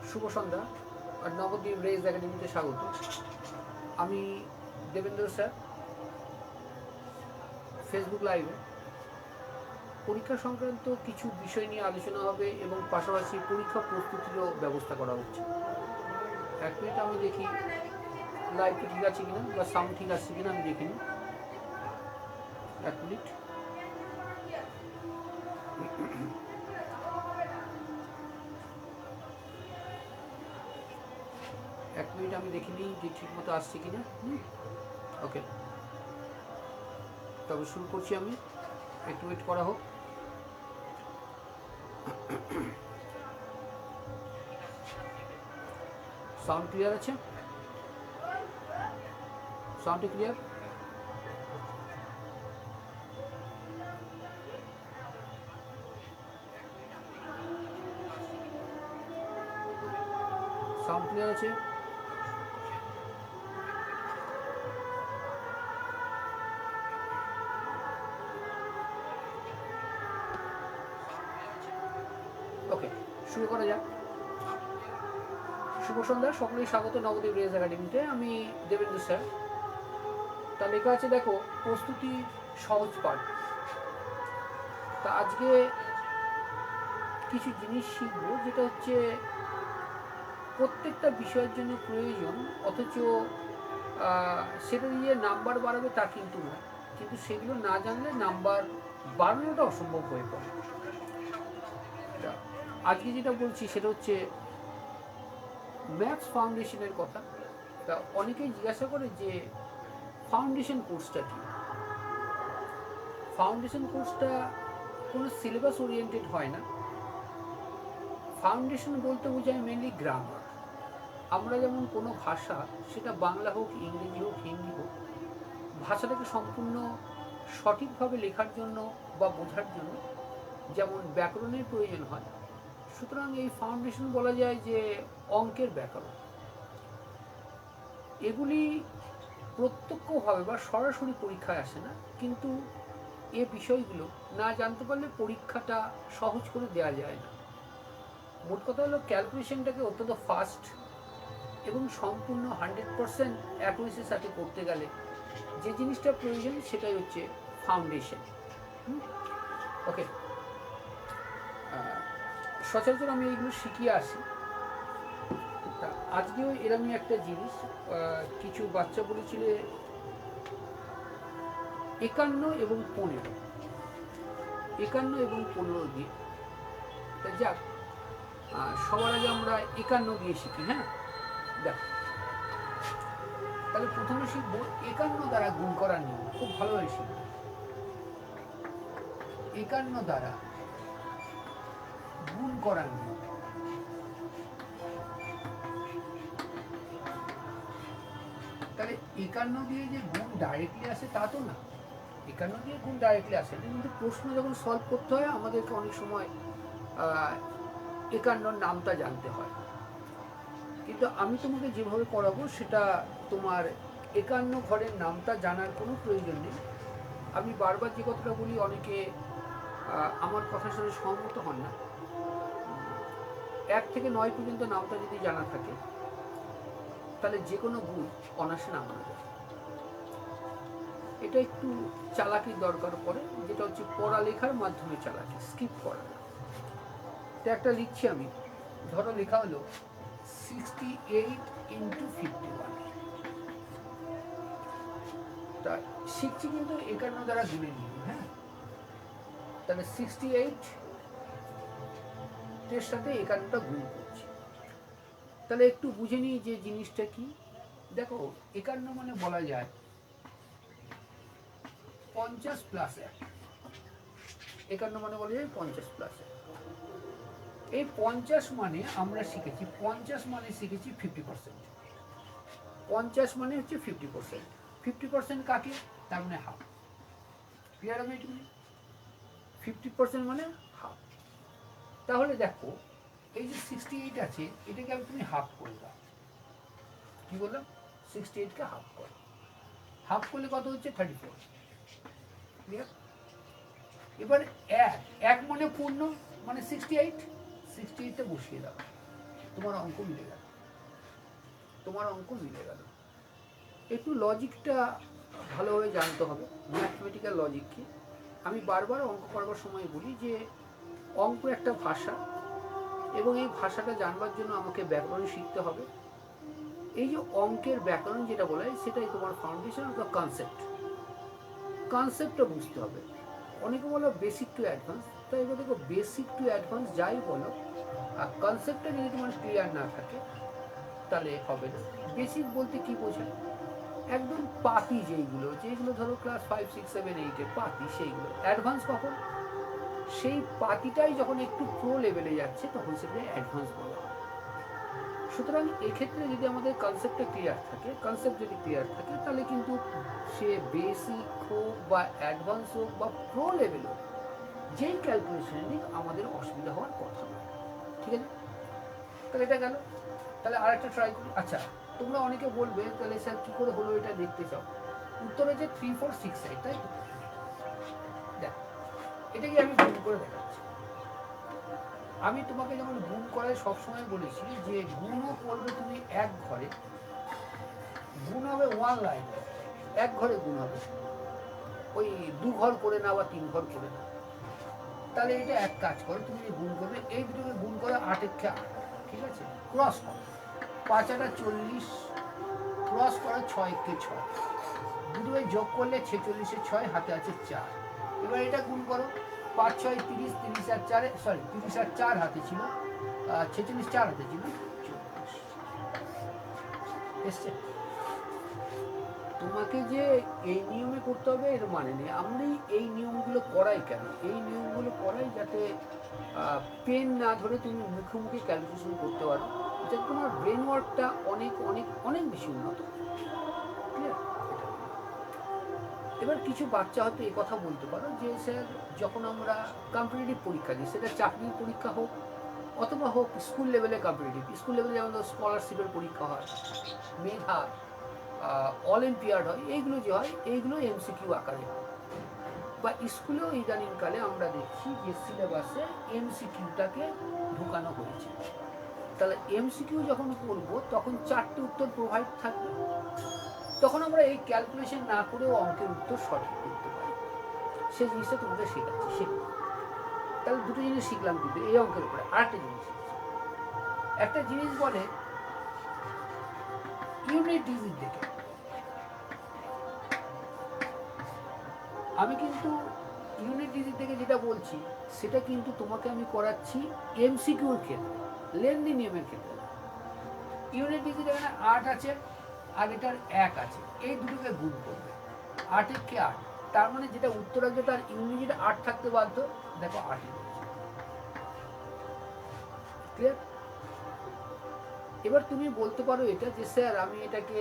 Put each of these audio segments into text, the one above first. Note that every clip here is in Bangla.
শুভ সন্ধ্যা আর নবদ্বীপ রেজ একাডেমিতে স্বাগত। আমি দেবেন্দ্র স্যার। ফেসবুক লাইভে পরীক্ষা সংক্রান্ত কিছু বিষয় নিয়ে আলোচনা হবে এবং পাশাপাশি পরীক্ষা প্রস্তুতিরও ব্যবস্থা করা হচ্ছে। এক মিনিট আমি দেখি লাইভটা ঠিক আছে কিনা বা সাউন্ড ঠিক আছে কিনা আমি দেখিনি। এক মিনিট। এক মিনিট আমি দেখিনি যে ঠিক মতো আসছে কিনা। ওকে, তবে শুরু করছি আমি, একটু ওয়েট করা হোক। সাউন্ড ক্লিয়ার আছে? Sound clear? সাউন্ড ক্লিয়ার আছে? ওকে, শুরু করা যাক। শুভ সন্ধ্যা, সকলেই স্বাগত নবদ্বীপ রেজ একাডেমিতে। আমি দেবেন্দ্র স্যার। তা লেখা আছে দেখো, প্রস্তুতি সহজ পাঠ। তা আজকে কিছু জিনিস শিখবো যেটা হচ্ছে প্রত্যেকটা বিষয়ের জন্য প্রয়োজন, অথচ সেটা দিয়ে নাম্বার বাড়াবে তা কিন্তু নয়, কিন্তু সেগুলো না জানলে নাম্বার বাড়ানোটা অসম্ভব হয়ে পড়ে। আজকে যেটা বলছি সেটা হচ্ছে ম্যাথস ফাউন্ডেশনের কথা। তা অনেকেই জিজ্ঞাসা করে যে ফাউন্ডেশন কোর্সটা কী। ফাউন্ডেশন কোর্সটা কোনো সিলেবাস ওরিয়েন্টেড হয় না। ফাউন্ডেশন বলতে বোঝায় মেনলি গ্রামার। আমরা যেমন কোনো ভাষা, সেটা বাংলা হোক, ইংরেজি হোক, হিন্দি হোক, ভাষাটাকে সম্পূর্ণ সঠিকভাবে লেখার জন্য বা বোঝার জন্য যেমন ব্যাকরণের প্রয়োজন হয়, সুতরাং এই ফাউন্ডেশন বলা যায় যে অঙ্কের ব্যাকরণ। এগুলি প্রত্যক্ষভাবে বা সরাসরি পরীক্ষায় আসে না, কিন্তু এ বিষয়গুলো না জানতে পারলে পরীক্ষাটা সহজ করে দেওয়া যায় না। মোট কথা হলো, ক্যালকুলেশনটাকে অত্যন্ত ফাস্ট এবং সম্পূর্ণ 100% অ্যাকুরেসির সাথে করতে গেলে যে জিনিসটা প্রয়োজন সেটাই হচ্ছে ফাউন্ডেশন। ওকে, সচরাচর আমি এইগুলো শিখিয়ে আসি। তা আজকেও এরকমই একটা জিনিস, কিছু বাচ্চা বলেছিল 51 এবং 15, 51 এবং 15 দিয়ে। তা যাক, সবার আগে আমরা 51 দিয়ে শিখি। হ্যাঁ, দেখ, তাহলে প্রথমে শিখবো 51 দ্বারা গুণ করার নিয়ম। খুব ভালোভাবে শিখবো 51 দ্বারা গুণ করার নিয়ম। তাহলে 51 দিয়ে যে গুণ ডাইরেক্টলি আসে তা তো না। 51 দিয়ে গুণ ডাইরেক্টলি আসে না, কিন্তু প্রশ্ন যখন সলভ করতে হয় আমাদেরকে অনেক সময় 51 নামটা জানতে হয়। কিন্তু আমি তোমাকে যেভাবে করাবো সেটা তোমার 51 ঘরের নামটা জানার কোনো প্রয়োজন নেই। আমি বারবার যে কথাটা বলি, অনেকে আমার কথার সাথে সহমত হন না। 1 থেকে 9 পর্যন্ত নামটা যদি জানা থাকে তাহলে যে কোনো গুণ অনায়াসে নামানো যায়। এটা একটু চালাকির দরকার পড়ে, যেটা হচ্ছে পড়ালেখার মাধ্যমে চালাকি, স্কিপ করা না। তো একটা লিখছি আমি, ধরো লেখা হলো 68 ইন্টু 51। তা শিখছি কিন্তু 51 দ্বারা গুণের নিয়ম। হ্যাঁ, তাহলে 68 এর সাথে 51টা গুণ করছি। তাহলে একটু বুঝে নিই যে জিনিসটা কি। দেখো, 51 মানে বলা যায় 50 প্লাস 1। 51 মানে বলা যায় 50 প্লাস 1। এই 50 মানে আমরা শিখেছি, 50 মানে শিখেছি 50%। 50 মানে হচ্ছে 50%। 50% কাকে? তার মানে হাফ। ক্লিয়ার হবে এটুকু? 50% মানে হাফ। তাহলে দেখো, এই যে 68 আছে, এটাকে আমি তুমি হাফ করে দাও। কি বললাম? 68কে হাফ করো। হাফ করলে কত হচ্ছে? 34। ক্লিয়ার? এবার 1 মানে পূর্ণ, মানে 68। 68টা বসিয়ে দাও। তোমার অঙ্ক মিলে গেল, তোমার অঙ্ক মিলে গেল। একটু লজিকটা ভালোভাবে জানতে হবে, ম্যাথমেটিক্যাল লজিক কি। আমি বারবার অঙ্ক করাবার সময় বলি যে অঙ্ক একটা ভাষা, এবং এই ভাষাটা জানবার জন্য আমাকে ব্যাকরণ শিখতে হবে। এই যে অঙ্কের ব্যাকরণ যেটা বলা হয় সেটাই তোমার ফাউন্ডেশন বা কনসেপ্ট, কনসেপ্টটা বুঝতে হবে। অনেকে বলো বেসিক টু অ্যাডভান্স, তাই এবার দেখো বেসিক টু অ্যাডভান্স যাই বলো, আর কনসেপ্টটা যদি তোমার ক্লিয়ার না থাকে তাহলে হবে না। বেসিক বলতে কি বোঝায়? একদম পাতি যেগুলো ধরো ক্লাস 5, 6, 7, 8-এর পাতি, সেইগুলো। অ্যাডভান্স কখন? সেই পাতিটাই যখন একটু প্রো লেভেলে যাচ্ছে তখন সেটা অ্যাডভান্স বলা হয়। সুতরাং এক্ষেত্রে যদি আমাদের কনসেপ্টটা ক্লিয়ার থাকে, কনসেপ্ট যদি ক্লিয়ার থাকে তাহলে কিন্তু সে বেসিক হোক বা অ্যাডভান্স হোক বা প্রো লেভেল হোক, যেই ক্যালকুলেশন নিক আমাদের অসুবিধা হওয়ার কথা নয়। ঠিক আছে, তাহলে এটা গেল। তাহলে আরেকটা ট্রাই করি। আচ্ছা, তোমরা অনেকে বলবে তাহলে স্যার কী করে হলো এটা দেখতে চাও। উত্তর হচ্ছে 3, 4, 6, 8, তাই তো? দেখ, এটাকে আমি গুণ করে দেখাচ্ছি। আমি তোমাকে যেমন গুণ করায় সবসময় বলেছি যে গুণও করবে তুমি এক ঘরে, গুণ হবে ওয়ান লাইন, এক ঘরে গুণ হবে, ওই 2 ঘর করে না বা 3 ঘর করে না। তাহলে এটা এক কাজ করো, তুমি গুণ করবে, এই দুটোকে গুণ করে 8 × 8, ঠিক আছে, ক্রস করো, 5 × 8 = 40, ক্রস করো 6 × 6, দুটোকে যোগ করলে 46 × 6 হাতে আছে 4। এবার এটা গুণ করো, 5, 6, 30, 30 আর 4, সরি 30 আর 4 হাতে ছিল, 46 4 হাতে ছিল, 44 এসছে। তোমাকে যে এই নিয়মে করতে হবে এর মানে নেই। আমি এই নিয়মগুলো করাই কেন? এই নিয়মগুলো করাই যাতে পেন না ধরে তুমি মুখে মুখে ক্যালকুলেশন করতে পারো, যাতে তোমার ব্রেন ওয়ার্কটা অনেক অনেক অনেক বেশি উন্নত। ক্লিয়ার? এবার কিছু বাচ্চা হয়তো এই কথা বলতে পারো যে স্যার যখন আমরা কম্পিটিটিভ পরীক্ষা দিই, সেটা চাকরির পরীক্ষা হোক অথবা হোক স্কুল লেভেলে কম্পিটিটিভ, স্কুল লেভেলে যেমন স্কলারশিপের পরীক্ষা হয়, মেধা, অলিম্পিয়াড হয়, এইগুলো যে হয় এইগুলো এমসিকিউ আকারে হয়। বা স্কুলেও ইদানিংকালে আমরা দেখছি যে সিলেবাসে এমসিকিউটাকে ঢোকানো হয়েছে। তাহলে এমসিকিউ যখন করব তখন 4টে উত্তর প্রোভাইড থাকবে, তখন আমরা এই ক্যালকুলেশন না করেও অঙ্কের উত্তর সঠিক করতে পারি। সেই জিনিসটা তোমাদের শেখাচ্ছি, শেখো। তাহলে দুটো জিনিস শিখলাম কিন্তু এই অঙ্কের উপরে। আরেকটা জিনিস শিখছি, একটা জিনিস বলে ইউনিট ডিজিট দেখে। আমি কিন্তু ইউনিট ডিজিট থেকে যেটা বলছি সেটা কিন্তু তোমাকে আমি করাচ্ছি এমসিকিউর ক্ষেত্রে, লেনদি নিয়মের ক্ষেত্রে। ইউনিট ডিজিট এখানে 8 আছে আর এটার 1 আছে, এই দুটোকে গুণ করবে, 8 × 8, তার মানে যেটা উত্তর আসবে তার ইউনিট 8 থাকতে বাধ্য। দেখো 8ই রয়েছে। ক্লিয়ার? এবার তুমি বলতে পারো এটা যে স্যার আমি এটাকে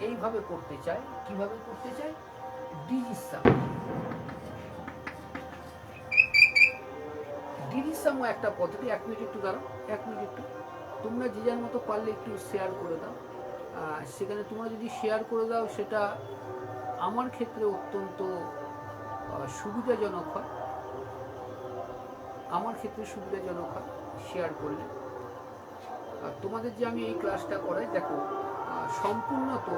এইভাবে করতে চাই। কিভাবে করতে চাই? ডিজিট সাম। ডিজিট সামও একটা পদ্ধতি। 1 মিনিট একটু দাঁড়াও, 1 মিনিট একটু। তোমরা যে যার মতো পারলে একটু শেয়ার করে দাও। সেখানে তোমরা যদি শেয়ার করে দাও সেটা আমার ক্ষেত্রে অত্যন্ত সুবিধাজনক হয়, আমার ক্ষেত্রে সুবিধাজনক হয় শেয়ার করলে। তোমাদের যে আমি এই ক্লাসটা করাই, দেখো সম্পূর্ণ তো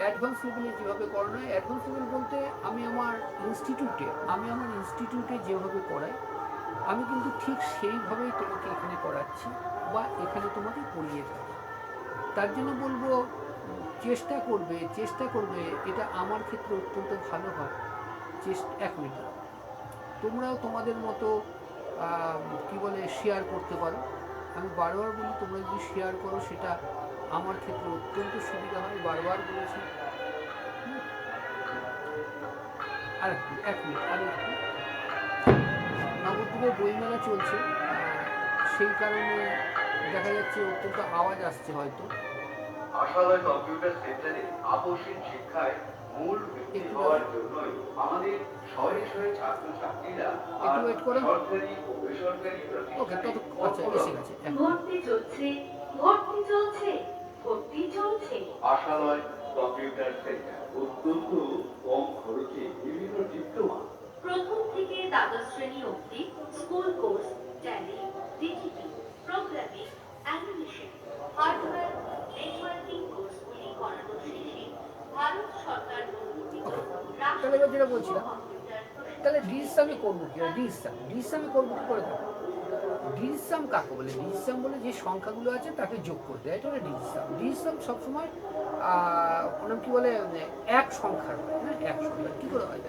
অ্যাডভান্স লেভেলে যেভাবে করানো হয়, অ্যাডভান্স লেভেল বলতে আমি আমার ইনস্টিটিউটে যেভাবে করাই আমি কিন্তু ঠিক সেইভাবেই তোমাকে এখানে করাচ্ছি বা এখানে তোমাকে পড়িয়ে থাকি। তার জন্য বলবো চেষ্টা করবে এটা আমার ক্ষেত্রে অত্যন্ত ভালো হয়। 1 মিনিট তোমরাও তোমাদের মতো কি বলে শেয়ার করতে পারো। আমি বারবার বলি তোমরা যদি শেয়ার করো সেটা আমার ক্ষেত্রে অত্যন্ত সুবিধা হয়, বারবার বলেছি। আর 1 মিনিট, আর একটু। নবদ্বীপে বইমেলা চলছে, সেই কারণে দেখা যাচ্ছে অত্যন্ত আওয়াজ আসছে হয়তো। আশালয় কম্পিউটার সেন্টারে আপসহীন শিক্ষায় মূল ভিত্তি হওয়ার জন্যই আমাদের শয়ে শয়ে ছাত্রছাত্রীরা আর সরকারি ও বেসরকারি প্রতিষ্ঠানে ভর্তি চলছে। আশালয় কম্পিউটার সেন্টার অত্যন্ত কম খরচে বিভিন্ন ডিপ্লোমা, প্রথম থেকে দ্বাদশ শ্রেণী অবধি school course, tally, DTP, programming, animation, hardware, networking কোর্সগুলি করানো শেষে ভারত সরকার অনুমোদিত তাহলে এবার যেটা বলছিলাম, কম্পিউটার তাহলে ডিসামে করবো কি? ডিসামে করবো কি করে দেবো? ডিসাম কাকে বলে? ডিসাম বলে যে সংখ্যাগুলো আছে তাকে যোগ করতে হয়, এটা হলো ডিসাম। ডিসাম সবসময় ওনার কি বলে এক সংখ্যার হয়, হ্যাঁ এক সংখ্যার কী করে হয়?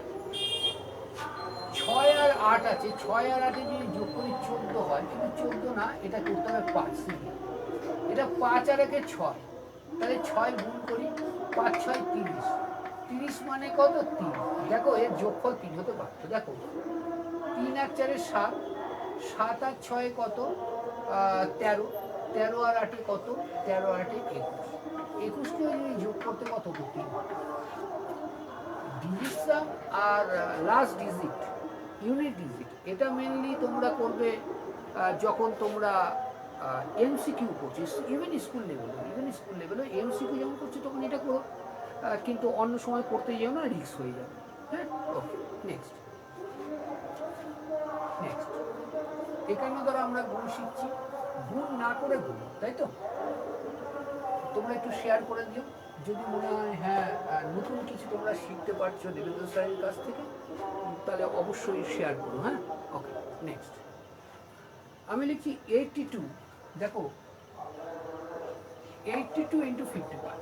6 আর 8 আছে, 6 আর 8 যদি যোগ করি 14 হয়, কিন্তু 14 না, এটা করতে হবে 5 দিয়ে। এটা 5 আর 1 6, তাহলে 6 গুণ করি, 5 6 30, 30 মানে কত? 3। দেখো এর যোগফল 3 হতে পারতো, দেখো 3 আর 4 7, 7 আর 6 কত? 13, 13 আর 8 কত? 13 আর 8 21, 21কে যদি যোগ করতে কত করতে? ডিজিসাম আর লাস্ট ডিজিট, ইউনিট ডিজিট, এটা মেনলি তোমরা করবে যখন তোমরা এমসিকিউ করছো, ইভেন স্কুল লেভেলে এমসিকিউ যখন করছো তখন এটা করো, কিন্তু অন্য সময় করতে যেও না, রিস্ক হয়ে যাবে। হ্যাঁ, ওকে, নেক্সট। এখানে ধরো আমরা গুণ শিখছি, গুণ না করে গুণ, তাই তো? তোমরা একটু শেয়ার করে দিও যদি মনে হয় হ্যাঁ নতুন কিছু তোমরা শিখতে পারছো দেবেন্দ্র স্যারের কাছ থেকে, তাহলে অবশ্যই শেয়ার করো। হ্যাঁ, ওকে, নেক্সট। আমি লিখছি 82, দেখো 82 ইন্টু 51,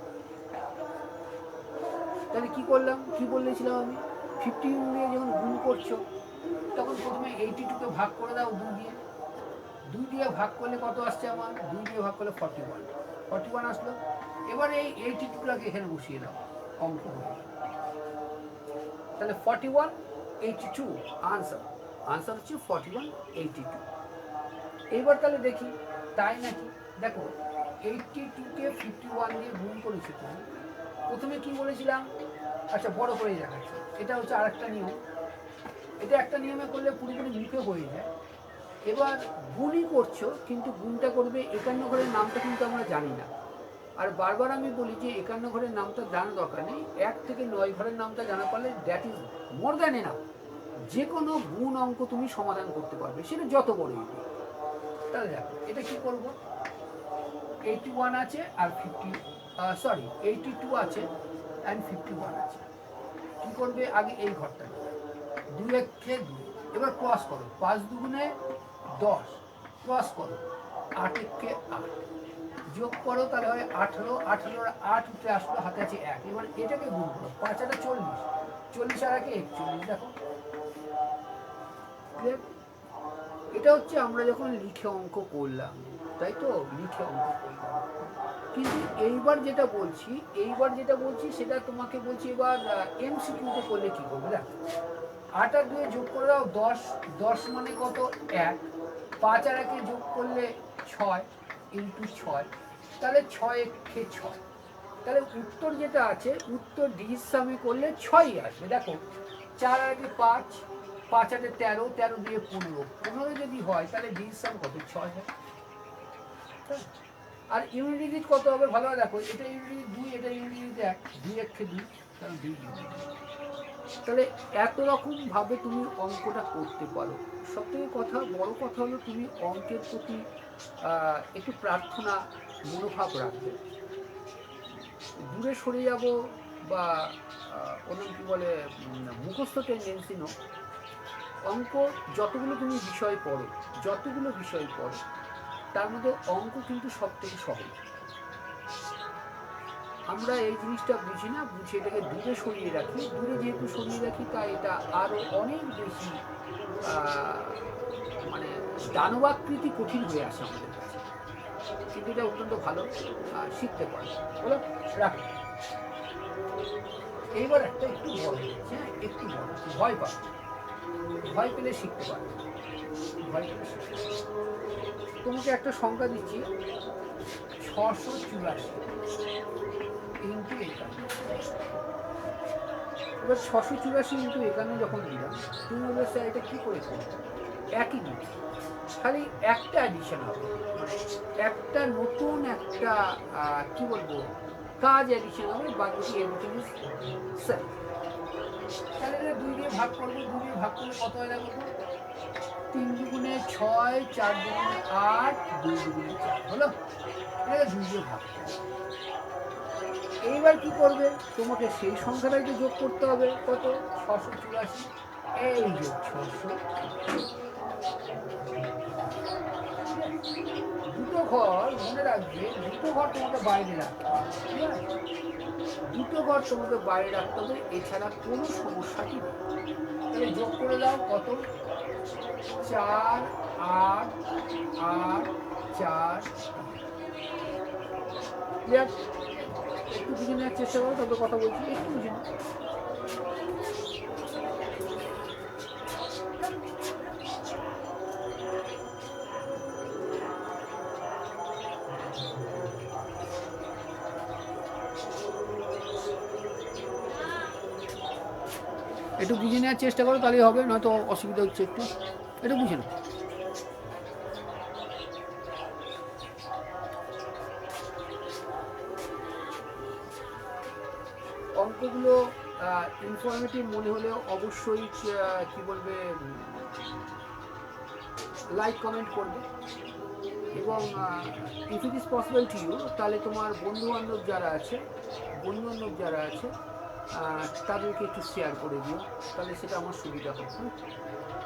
তাহলে কি করলাম, কি বলেছিলাম আমি? 50 দিয়ে যখন গুণ করছো তখন প্রথমে 82কে ভাগ করে দাও 2 দিয়ে, 2 দিয়ে ভাগ করলে কত আসছে আমার? 2 দিয়ে ভাগ করলে 41 আসলো। এবার এই 82টাকে এখানে বসিয়ে দাও, অঙ্ক হয়ে গেল। তাহলে 41 82 আনসার হচ্ছে 41 82। এইবার তাহলে দেখি তাই নাকি। দেখো 82কে 51 দিয়ে গুণ করেছি তুমি, প্রথমে কি বলেছিলাম? আচ্ছা বড় করে দেখাচ্ছি, এটা হচ্ছে আরেকটা নিয়ম, এটা একটা নিয়মে করলে পুরোপুরি মুখে হয়ে যায়। এবার গুণই করছো, কিন্তু গুণটা করবে 51 ঘরের নামটা কিন্তু আমরা জানি না। আর বারবার আমি বলি যে 51 ঘরের নামটা জানার দরকার নেই, 1 থেকে 9 ঘরের নামটা জানা পারলে that is more than enough. যে কোনো গুণ অঙ্ক তুমি সমাধান করতে পারবে, সেটা যত বড়ই হোক। তাহলে দেখো এটা কি করব, 81 আছে আর 82 আছে অ্যান্ড 51 আছে। কি করবে? আগে এই ঘরটা 2 1 2, এবার ক্রস করো, 5 দুগুণে 10, ক্রস করো 8 1 8, যোগ করো, তাহলে হয় 18, 18 আর 8 উঠে আসলো, হাতে আছে 1। এবার এটাকে গুণ করো, 5 আর 40, 40 আর 1 41, দেখো এটা হচ্ছে আমরা যখন লিখে অঙ্ক করলাম, তাই তো? লিখে অঙ্ক করলাম, কিন্তু এইবার যেটা বলছি সেটা তোমাকে বলছি এবার এমসিকিউতে করলে কি করবে। দেখো 8 আর 2 যোগ করে দাও 10, 10 মানে কত? 1। 5 আর 1 যোগ করলে 6 ইন্টু 6, তাহলে 6 1 6। তাহলে উত্তর যেটা আছে, উত্তর ডিজিসামে করলে 6ই আসবে। দেখো 4 আর 2 5, 5 আর 13, 13 দিয়ে 15, 15 যদি হয় তাহলে ডিজিসাম কত? 6 হয়। আর ইউনিট ডিজিট কত হবে ভালোভাবে দেখো, এটা ইউনিট 2, এটা ইউনিট 1, 2 1 2, কারণ 2 ইউনিট। তাহলে এত রকম ভাবে তুমি অঙ্কটা করতে পারো। সবথেকে বড় কথা হলো তুমি অঙ্কের প্রতি একটু প্রার্থনা মনোভাব রাখবে। দূরে সরে যাব বা অন্য কি বলে মুখস্থ টেন্ডেন্সি নো। অঙ্ক যতগুলো বিষয় পড়ো তার মধ্যে অঙ্ক কিন্তু সব থেকে সহজ। আমরা এই জিনিসটা বুঝি না, বুঝে এটাকে দূরে সরিয়ে রাখি। যেহেতু সরিয়ে রাখি, তাই এটা আরও অনেক বেশি মানে দানবাকৃতি কঠিন হয়ে আসে আমাদের কাছে। কিন্তু এটা অত্যন্ত ভালো, শিখতে পারে। বলো রাখি। এইবার একটু বড় হচ্ছে, একটু বড়, ভয় পেলে শিখতে পারবে। তোমাকে একটা সংখ্যা দিচ্ছি, 684 ইন্টু 51। এবার 684 ইন্টু 51 যখন দিলাম, তুমি বলবে স্যার এটা কী করে করবো? একই জিনিস, খালি একটা অ্যাডিশন হবে, মানে একটা নতুন একটা কি বলবো কাজ অ্যাডিশন হবে, বাকি এভরিথিং ইজ সেম। তাহলে 2 দিয়ে ভাগ করবো, 2 দিয়ে ভাগ করলে কত হয় দেখো? 3 দুগুণে 6, 4 দুগুণে 8, 2 দুগুণে 4 হলো। এটাকে 2 দিয়ে ভাগ করো। এইবার কি করবে, তোমাকে সেই সংখ্যাটাই তো যোগ করতে হবে, কত 684, এই যে 600। দুটো ঘর মনে রাখবে, দুটো ঘর তোমাকে বাইরে রাখতে হবে, ঠিক আছে? দুটো ঘর তোমাকে বাইরে রাখতে হবে, এছাড়া কোনো সমস্যাটি নেই। তাহলে যোগ করে দাও, কত 4, 8, 8, 4। ক্লিয়ার? একটু বুঝে নেওয়ার চেষ্টা করো, তবে কথা বলছি, একটু বুঝে নাও। একটু বুঝে নেওয়ার চেষ্টা করো, তাহলেই হবে, নয়তো অসুবিধা হচ্ছে একটু বুঝে নাও। অঙ্কগুলো ইনফরমেটিভ মনে হলে অবশ্যই কি বলবে, লাইক কমেন্ট করবে, এবং if it is possible to you, তাহলে তোমার বন্ধুবান্ধব যারা আছে তাদেরকে একটু শেয়ার করে দিও, তাহলে সেটা আমার সুবিধা হবে।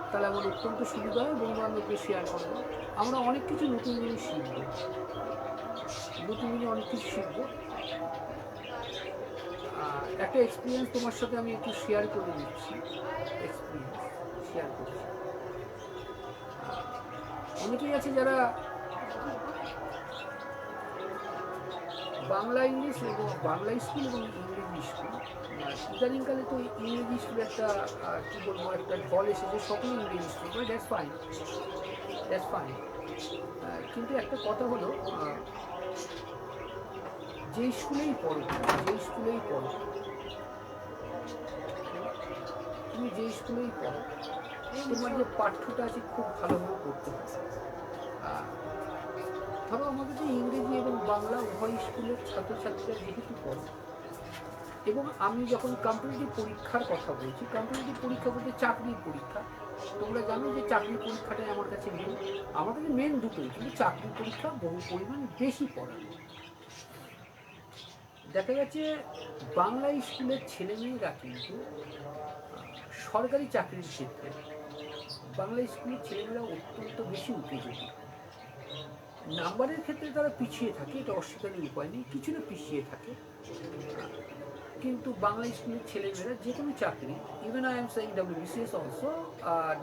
তাহলে আমার অত্যন্ত সুবিধা হয়, বন্ধুবান্ধবকে শেয়ার করবো। আমরা অনেক কিছু নতুন জিনিস শিখবো, অনেক কিছু শিখবো। একটা এক্সপিরিয়েন্স তোমার সাথে আমি একটু শেয়ার করে দিচ্ছি, অনেকেই আছে যারা বাংলা ইংলিশ এবং বাংলা স্কুল এবং ইংরেজি স্কুল, ইদানিংকালে তো ইংরেজি স্কুল একটা কী বলবো, একটা ঢল এসেছে, সকলে ইংরেজি স্কুল, দ্যাটস ফাইন। কিন্তু একটা কথা হলো, যে স্কুলেই পড়ো, তুমি যে স্কুলেই পড়ো, তোমার যে পাঠ্যটা আছে খুব ভালোভাবে পড়তে হবে। ধরো আমাদের যে ইংরেজি এবং বাংলা উভয় স্কুলের ছাত্রছাত্রীরা যেহেতু পড়ে, এবং আমি যখন কম্পিটিটিভ পরীক্ষার কথা বলছি, কম্পিটিটিভ পরীক্ষা বলতে চাকরির পরীক্ষা, তোমরা জানো যে চাকরির পরীক্ষাটাই আমার কাছে মেন দুটোই, কিন্তু চাকরির পরীক্ষা বহু পরিমাণ বেশি পড়ানো। দেখা গেছে বাংলা স্কুলের ছেলেমেয়েরা কিন্তু সরকারি চাকরির ক্ষেত্রে বাংলা স্কুলের ছেলেমেয়েরা অত্যন্ত বেশি উত্তেজিত। নাম্বারের ক্ষেত্রে তারা পিছিয়ে থাকে, এটা অস্বীকারের উপায় নেই, কিছুটা পিছিয়ে থাকে, কিন্তু বাংলা স্কুলের ছেলেমেয়েরা যে কোনো চাকরি, even I am saying WBCS also,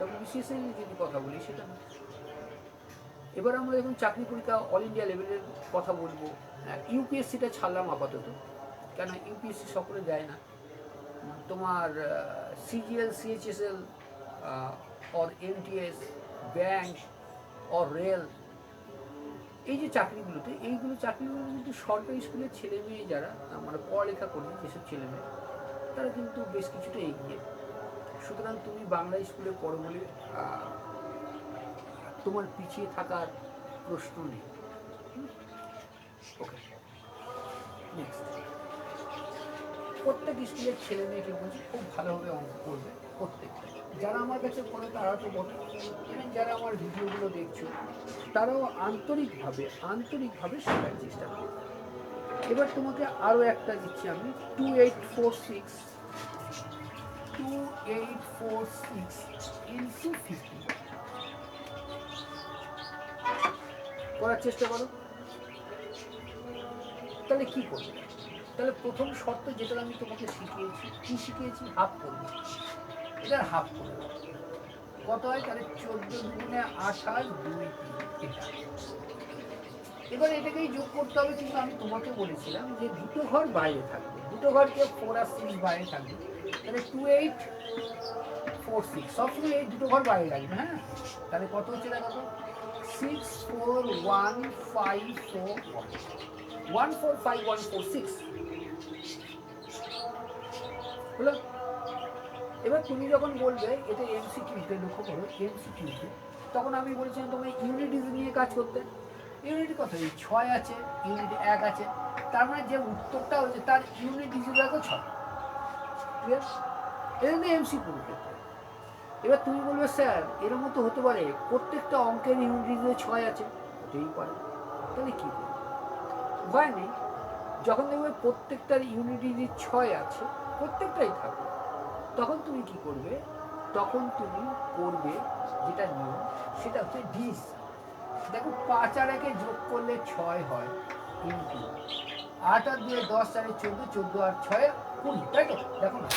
WBCS এর যদি কথা বলি সেটা না। এবার আমরা যখন চাকরি পরীক্ষা অল ইন্ডিয়া লেভেলের কথা বলবো, ইউপিএসসিটা ছাড়লাম আপাতত, কেন ইউপিএসসি সকলে দেয় না। তোমার CGL, CHSL or MTS, bank or rail, এই যে চাকরিগুলোতে, চাকরিগুলো কিন্তু সরকারি স্কুলের ছেলে মেয়ে যারা মানে পড়ালেখা করবে, যেসব ছেলে মেয়ে, তারা কিন্তু বেশ কিছুটা এগিয়ে। সুতরাং তুমি বাংলা স্কুলে পড়ো বলে তোমার পিছিয়ে থাকার প্রশ্ন নেই। ওকে, নেক্সট। প্রত্যেক স্কুলের ছেলে মেয়েকে বলছি খুব ভালোভাবে অঙ্ক করবে, প্রত্যেকটা। যারা আমার কাছে পড়ে তারা তো বটে, এবং যারা আমার ভিডিওগুলো দেখছো তারাও আন্তরিকভাবে শেখার চেষ্টা করবে। এবার তোমাকে আরও একটা দিচ্ছি আমি, 2846 into 50 করার চেষ্টা করো। তাহলে কি করবে? তাহলে প্রথম শর্ত যেটা আমি তোমাকে শিখিয়েছি, হাফ করবে। এটার হাফ করবে কত হয়? তাহলে 14 দুগুণে 28, 2, 3 এটা। এবার এটাকেই যোগ করতে হবে, কিন্তু আমি তোমাকে বলেছিলাম যে দুটো ঘর বাইরে থাকবে, দুটো ঘরকে 4 আর 6 বাইরে থাকবে, তাহলে 2846 সবসময় এই দুটো ঘর বাইরে রাখবে। হ্যাঁ, তাহলে কত হচ্ছে দেখো তো, 6415146 হলো। এবার তুমি যখন বলবে এটা MCQতে, লক্ষ্য করো MCQতে, তখন আমি বলেছিলাম তোমার ইউনিট নিয়ে কাজ করতে। ইউনিট কত? 6 আছে, ইউনিট 1 আছে, তার মানে যে উত্তরটা হচ্ছে তার ইউনিট ডিজিট রাখো 6। ক্লিয়ার? এটা কিন্তু MCQর ক্ষেত্রে। এবার তুমি বলবে স্যার এরকম তো হতে পারে প্রত্যেকটা অঙ্কের ইউনিটে 6 আছে, হতেই পারে। তাহলে কি করবে? ভয় নেই, যখন দেখবে প্রত্যেকটার ইউনিটে 6 আছে, প্রত্যেকটাই থাকবে, তখন তুমি কি করবে? তখন তুমি করবে যেটা নিয়ম, সেটা হচ্ছে ডিস। দেখো 5 আর 1 যোগ করলে 6 হয়, কিন্তু 8 আর 2 10 আর 14, 14 আর 6 20, তাই তো? দেখো না,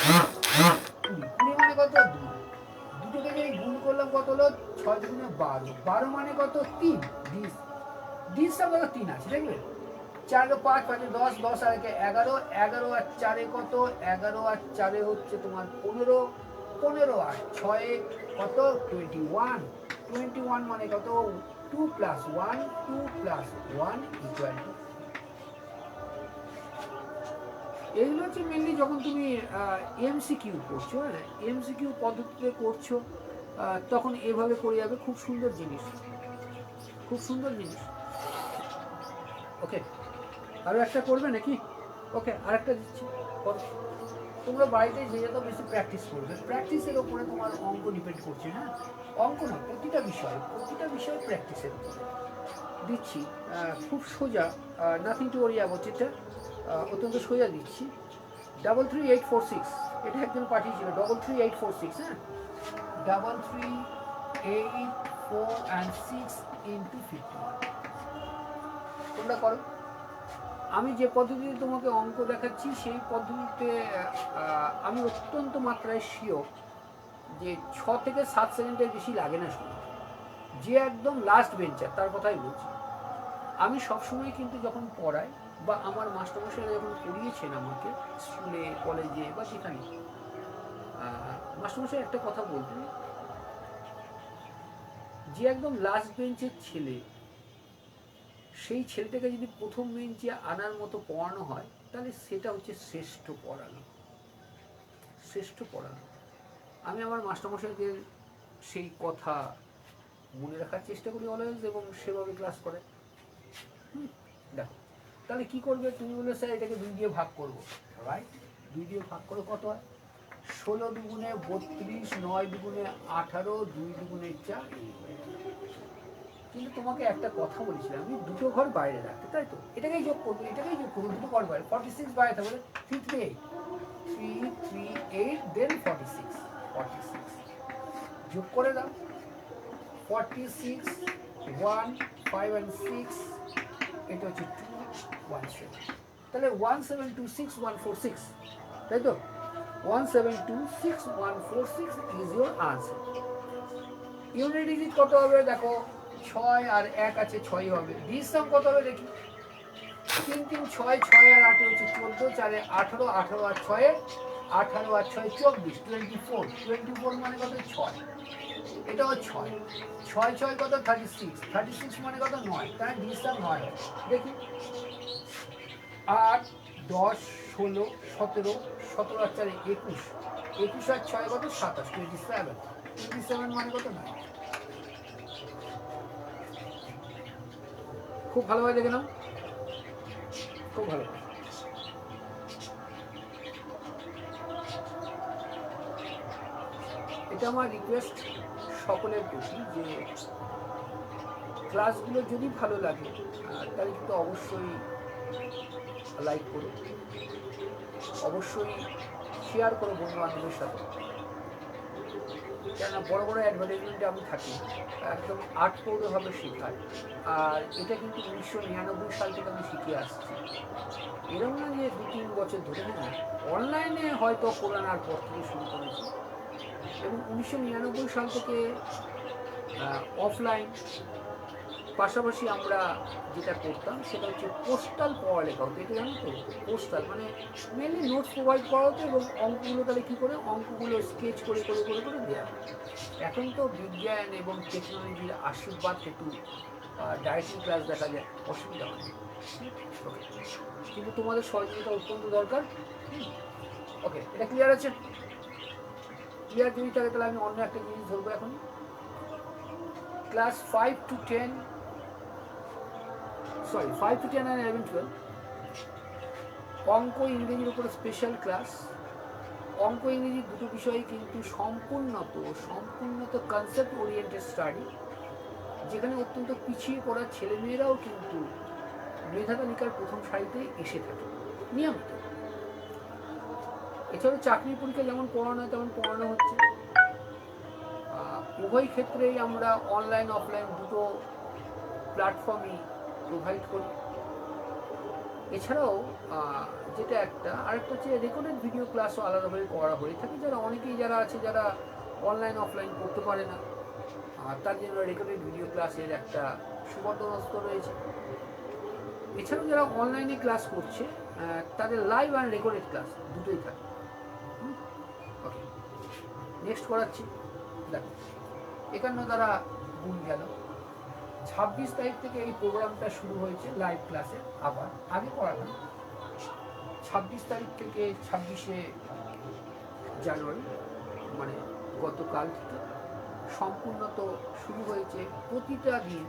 20, 20 মানে কত? 2, দুটোকে যদি গুণ করলাম কত হলো? 6 দুগুণে 12, 12 মানে কত? 3। ডিস, ডিসটা কত? 3 আছে, দেখবে? 4 কে 5, 5 10, 10 আর 1 11, 11 আর 4 কত? 11 আর 4 হচ্ছে তোমার 15, 15 আর 6 কত? 21, 21 মানে কত? 2 প্লাস 1, 2 প্লাস 1 ইকুয়াল টু। এইগুলো হচ্ছে মেনলি যখন তুমি এমসিকিউ করছো, হ্যাঁ এমসিকিউ পদ্ধতিতে করছো, তখন এভাবে করে যাবে। খুব সুন্দর জিনিস, খুব সুন্দর জিনিস। ওকে, আরও একটা করবে নাকি? ওকে, আরেকটা দিচ্ছি, করো। তোমরা বাড়িতে যে যত বেশি প্র্যাকটিস করবে, প্র্যাকটিসের ওপরে তোমার অঙ্ক ডিপেন্ড করছে, হ্যাঁ অঙ্ক না, প্রতিটা বিষয় প্র্যাকটিসের উপরে দিচ্ছি। খুব সোজা, নাথিং টু ওয়ারি অ্যাবাউট, এটা অত্যন্ত সোজা দিচ্ছি। 33846, এটা একজন পাঠিয়েছিল, 33846, হ্যাঁ 338 and 6 into 51। তোমরা করো। আমি যে পদ্ধতিতে তোমাকে অঙ্ক দেখাচ্ছি সেই পদ্ধতিতে আমি অত্যন্ত মাত্রায় শিওর যে 6 থেকে 7 সেকেন্ডের বেশি লাগে না শুনে। যে একদম লাস্ট বেঞ্চার তার কথাই বলছি। আমি সবসময় কিন্তু যখন পড়াই বা আমার মাস্টারমশাইরা যখন পড়িয়েছেন আমাকে স্কুলে কলেজে বা যেখানে, মাস্টারমশাই একটা কথা বলতেন, যে একদম লাস্ট বেঞ্চের ছেলে, সেই ছেলেটাকে যদি প্রথম বেঞ্চে আনার মতো পড়ানো হয়, তাহলে সেটা হচ্ছে শ্রেষ্ঠ পড়ানো, শ্রেষ্ঠ পড়ানো। আমি আমার মাস্টারমশাইদের সেই কথা মনে রাখার চেষ্টা করি অলওয়েজ, এবং সেভাবে ক্লাস করে। দেখো তাহলে কি করবে? তুমি বললে স্যার এটাকে 2 দিয়ে ভাগ করবো, রাইট? 2 দিয়ে ভাগ করে কত হয়? 16 দুগুণে 32, 9 দুগুণে 18, 2 দুগুণে 4। কিন্তু তোমাকে একটা কথা বলেছিলাম আমি, দুটো ঘর বাইরে রাখতে, তাই তো? এটাকেই যোগ করবো, দুটো ঘর বাইরে, 46 বাইরে থাকবে, 338, 338, দেন 46, 46 যোগ করে দাও। 46, 1, 5 and 6, এটা হচ্ছে 2, 1, 7। তাহলে 1726146, তাই তো? 1726146 is your answer. Unit digit কত হবে? দেখো 6 আর 1 আছে, 6 হবে। ডিস সাম কত হবে দেখি? 3 3 6, 6 আর 8 হচ্ছে 14, 4 18, 18 আর 6, 18 আর 6 24, 24, 24 মানে কত? 6, এটাও 6, 6 6 কত? 36, 36 মানে কত? 9, তাহলে ডিস সাম 9 দেখি। 8 10 16 17, 17 আর 4 21, 21 আর 6 কত? 27, 27, 27 মানে কত? 9। খুব ভালোভাবে দেখে নাও, খুব ভালো। এটা আমার রিকোয়েস্ট সকলের প্রতি, যে ক্লাসগুলো যদি ভালো লাগে তাহলে কিন্তু অবশ্যই লাইক করো, অবশ্যই শেয়ার করো বন্ধু বান্ধবের সাথে। কেননা বড় বড় অ্যাডভার্টাইজমেন্টে আমি থাকি, একদম আর্টপূর্ণভাবে শেখাই। আর এটা কিন্তু 1999 সাল থেকে আমি শিখে আসছি, এরকম না যে 2-3 বছর ধরে। হ্যাঁ অনলাইনে হয়তো করোনার পর থেকে শুরু করেছি, এবং 1999 সাল থেকে অফলাইন পাশাপাশি আমরা যেটা করতাম সেটা হচ্ছে পোস্টাল পড়ালেখা হতো। এটা জানো তো? পোস্টাল মানে মেনলি নোটস প্রোভাইড করা হতো, এবং অঙ্কগুলো তাহলে কী করে? অঙ্কগুলো স্কেচ করে করে করে করে দেওয়া। এখন তো বিজ্ঞান এবং টেকনোলজির আশীর্বাদ হেতু ডায়েটিং ক্লাস দেখা যায়, অসুবিধা হয়। কিন্তু তোমাদের সহযোগিতা অত্যন্ত দরকার। ওকে, এটা ক্লিয়ার আছে? ক্লিয়ার যদি থাকে তাহলে আমি অন্য একটা জিনিস ধরবো এখন। ক্লাস 5 to 10 and 11 12 অঙ্ক ইংরেজির উপরে স্পেশাল ক্লাস, অঙ্ক ইংরেজি দুটো বিষয় কিন্তু সম্পূর্ণত কনসেপ্ট ওরিয়েন্টেড স্টাডি, যেখানে অত্যন্ত পিছিয়ে পড়া ছেলেমেয়েরাও কিন্তু মেধা তালিকার প্রথম সারিতে এসে থাকে নিয়মিত। এছাড়াও চাকরির পরীক্ষা যেমন পড়ানো হয় তেমন পড়ানো হচ্ছে। উভয় ক্ষেত্রেই আমরা অনলাইন অফলাইন দুটো প্ল্যাটফর্মই প্রোভাইড করি। এছাড়াও যেটা আরেকটা হচ্ছে রেকর্ডেড ভিডিও ক্লাসও আলাদাভাবে করা হয়ে থাকে, অনেকেই আছে যারা অনলাইন অফলাইন করতে পারে না, তার জন্য রেকর্ডেড ভিডিও ক্লাসের একটা সুবন্দোবস্ত রয়েছে। এছাড়াও যারা অনলাইনে ক্লাস করছে তাদের লাইভ আর রেকর্ডেড ক্লাস দুটোই থাকে। ওকে, নেক্সট করাচ্ছি। দেখো 51 দ্বারা গুণ গেল। 26 তারিখ থেকে এই প্রোগ্রামটা শুরু হয়েছে লাইভ ক্লাসে। আবার আগে পড়াতাম 26 তারিখ থেকে 26শে জানুয়ারি, মানে গতকাল থেকে সম্পূর্ণত শুরু হয়েছে। প্রতিটা দিন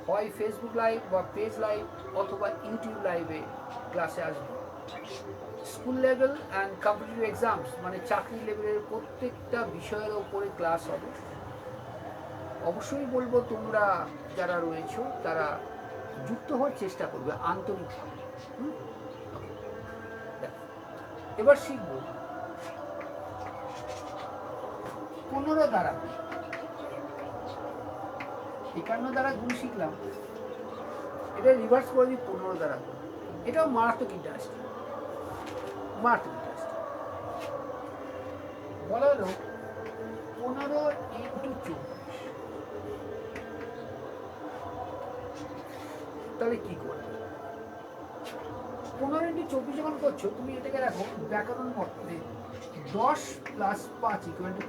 হয় ফেসবুক লাইভ বা পেজ লাইভ অথবা ইউটিউব লাইভে ক্লাসে আসবে। School level and competitive exams, মানে চাকরি লেভেলের প্রত্যেকটা বিষয়ের ওপরে ক্লাস হবে। অবশ্যই বলবো তোমরা যারা রয়েছো তারা যুক্ত হওয়ার চেষ্টা করবে আন্তরিকভাবে। এবার শিখব 15 দ্বারা। 51 দ্বারা গুণ শিখলাম, এটা রিভার্স করে দিই 15 দ্বারা। এটাও মারাত্মক ইন্টারেস্টিং, বলা হলো 15 ইন্টু 24। তাহলে কি করবে? 15 ইন্টু 24 যখন করছো তুমি এটাকে রাখো ব্যাকরণ মতে 10 প্লাস 5 ইকুয়াল টু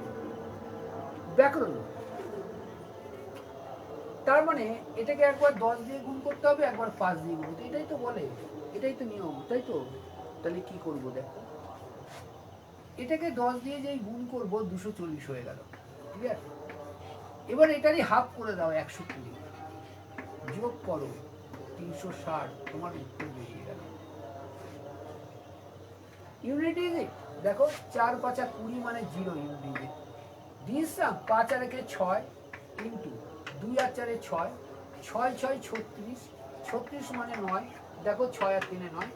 ব্যাকরণ। তার মানে এটাকে একবার 10 দিয়ে গুণ করতে হবে, একবার 5 দিয়ে গুণ করতে, এটাই তো বলে, এটাই তো নিয়ম, তাই তো? তাহলে কি করব দেখো, এটাকে 10 দিয়ে যেই গুণ করব 240 হয়ে গেল, ঠিক আছে? এবার এটারই হাফ করে দাও 120, যোগ করো 360, তোমার উত্তর বেরিয়ে গেল। ইউনিট ডিজিট দেখো 4 5 20 মানে 0 ইউনিট ডিজিট। ডিজিট 5 আর 1 6 ইন্টু 2 আর 4 6, 6 6 36, 36 মানে 9, দেখো 6 আর 3 9।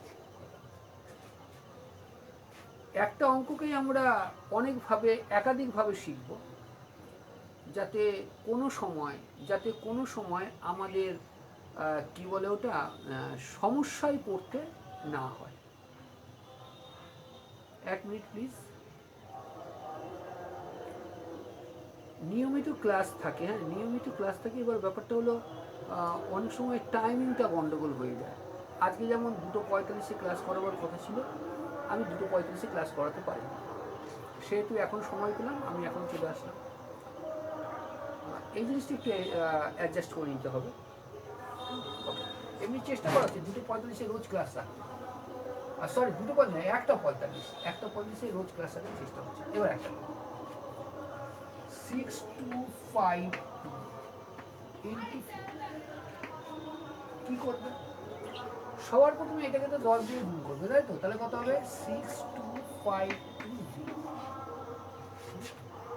একটা অঙ্ককেই আমরা অনেকভাবে একাধিকভাবে শিখব, যাতে কোনো সময় আমাদের কি বলে ওটা সমস্যায় পড়তে না হয়। 1 মিনিট প্লিজ। নিয়মিত ক্লাস থাকে, হ্যাঁ নিয়মিত ক্লাস থাকে। এবার ব্যাপারটা হলো অনেক সময় টাইমিংটা গন্ডগোল হয়ে যায়। আজকে যেমন 2:45-এ ক্লাস করাবার কথা ছিল, আমি 2:35-এ ক্লাস করাতে পারি, সেহেতু এখন সময় পেলাম, আমি এখন চলে আসলাম। এই জিনিসটা একটু অ্যাডজাস্ট করে নিতে হবে। ওকে, এমনি চেষ্টা করা হচ্ছে 2:45-এ রোজ ক্লাস রাখতে। সরি 2:45, 1:45-এ রোজ ক্লাস রাখার চেষ্টা হচ্ছে। এবার একটা 625 ইন্টু কি করবে? সবার প্রথমে এটাকে তো 10 দিয়ে গুণ করবে, তাই তো? তাহলে কত হবে? 62520।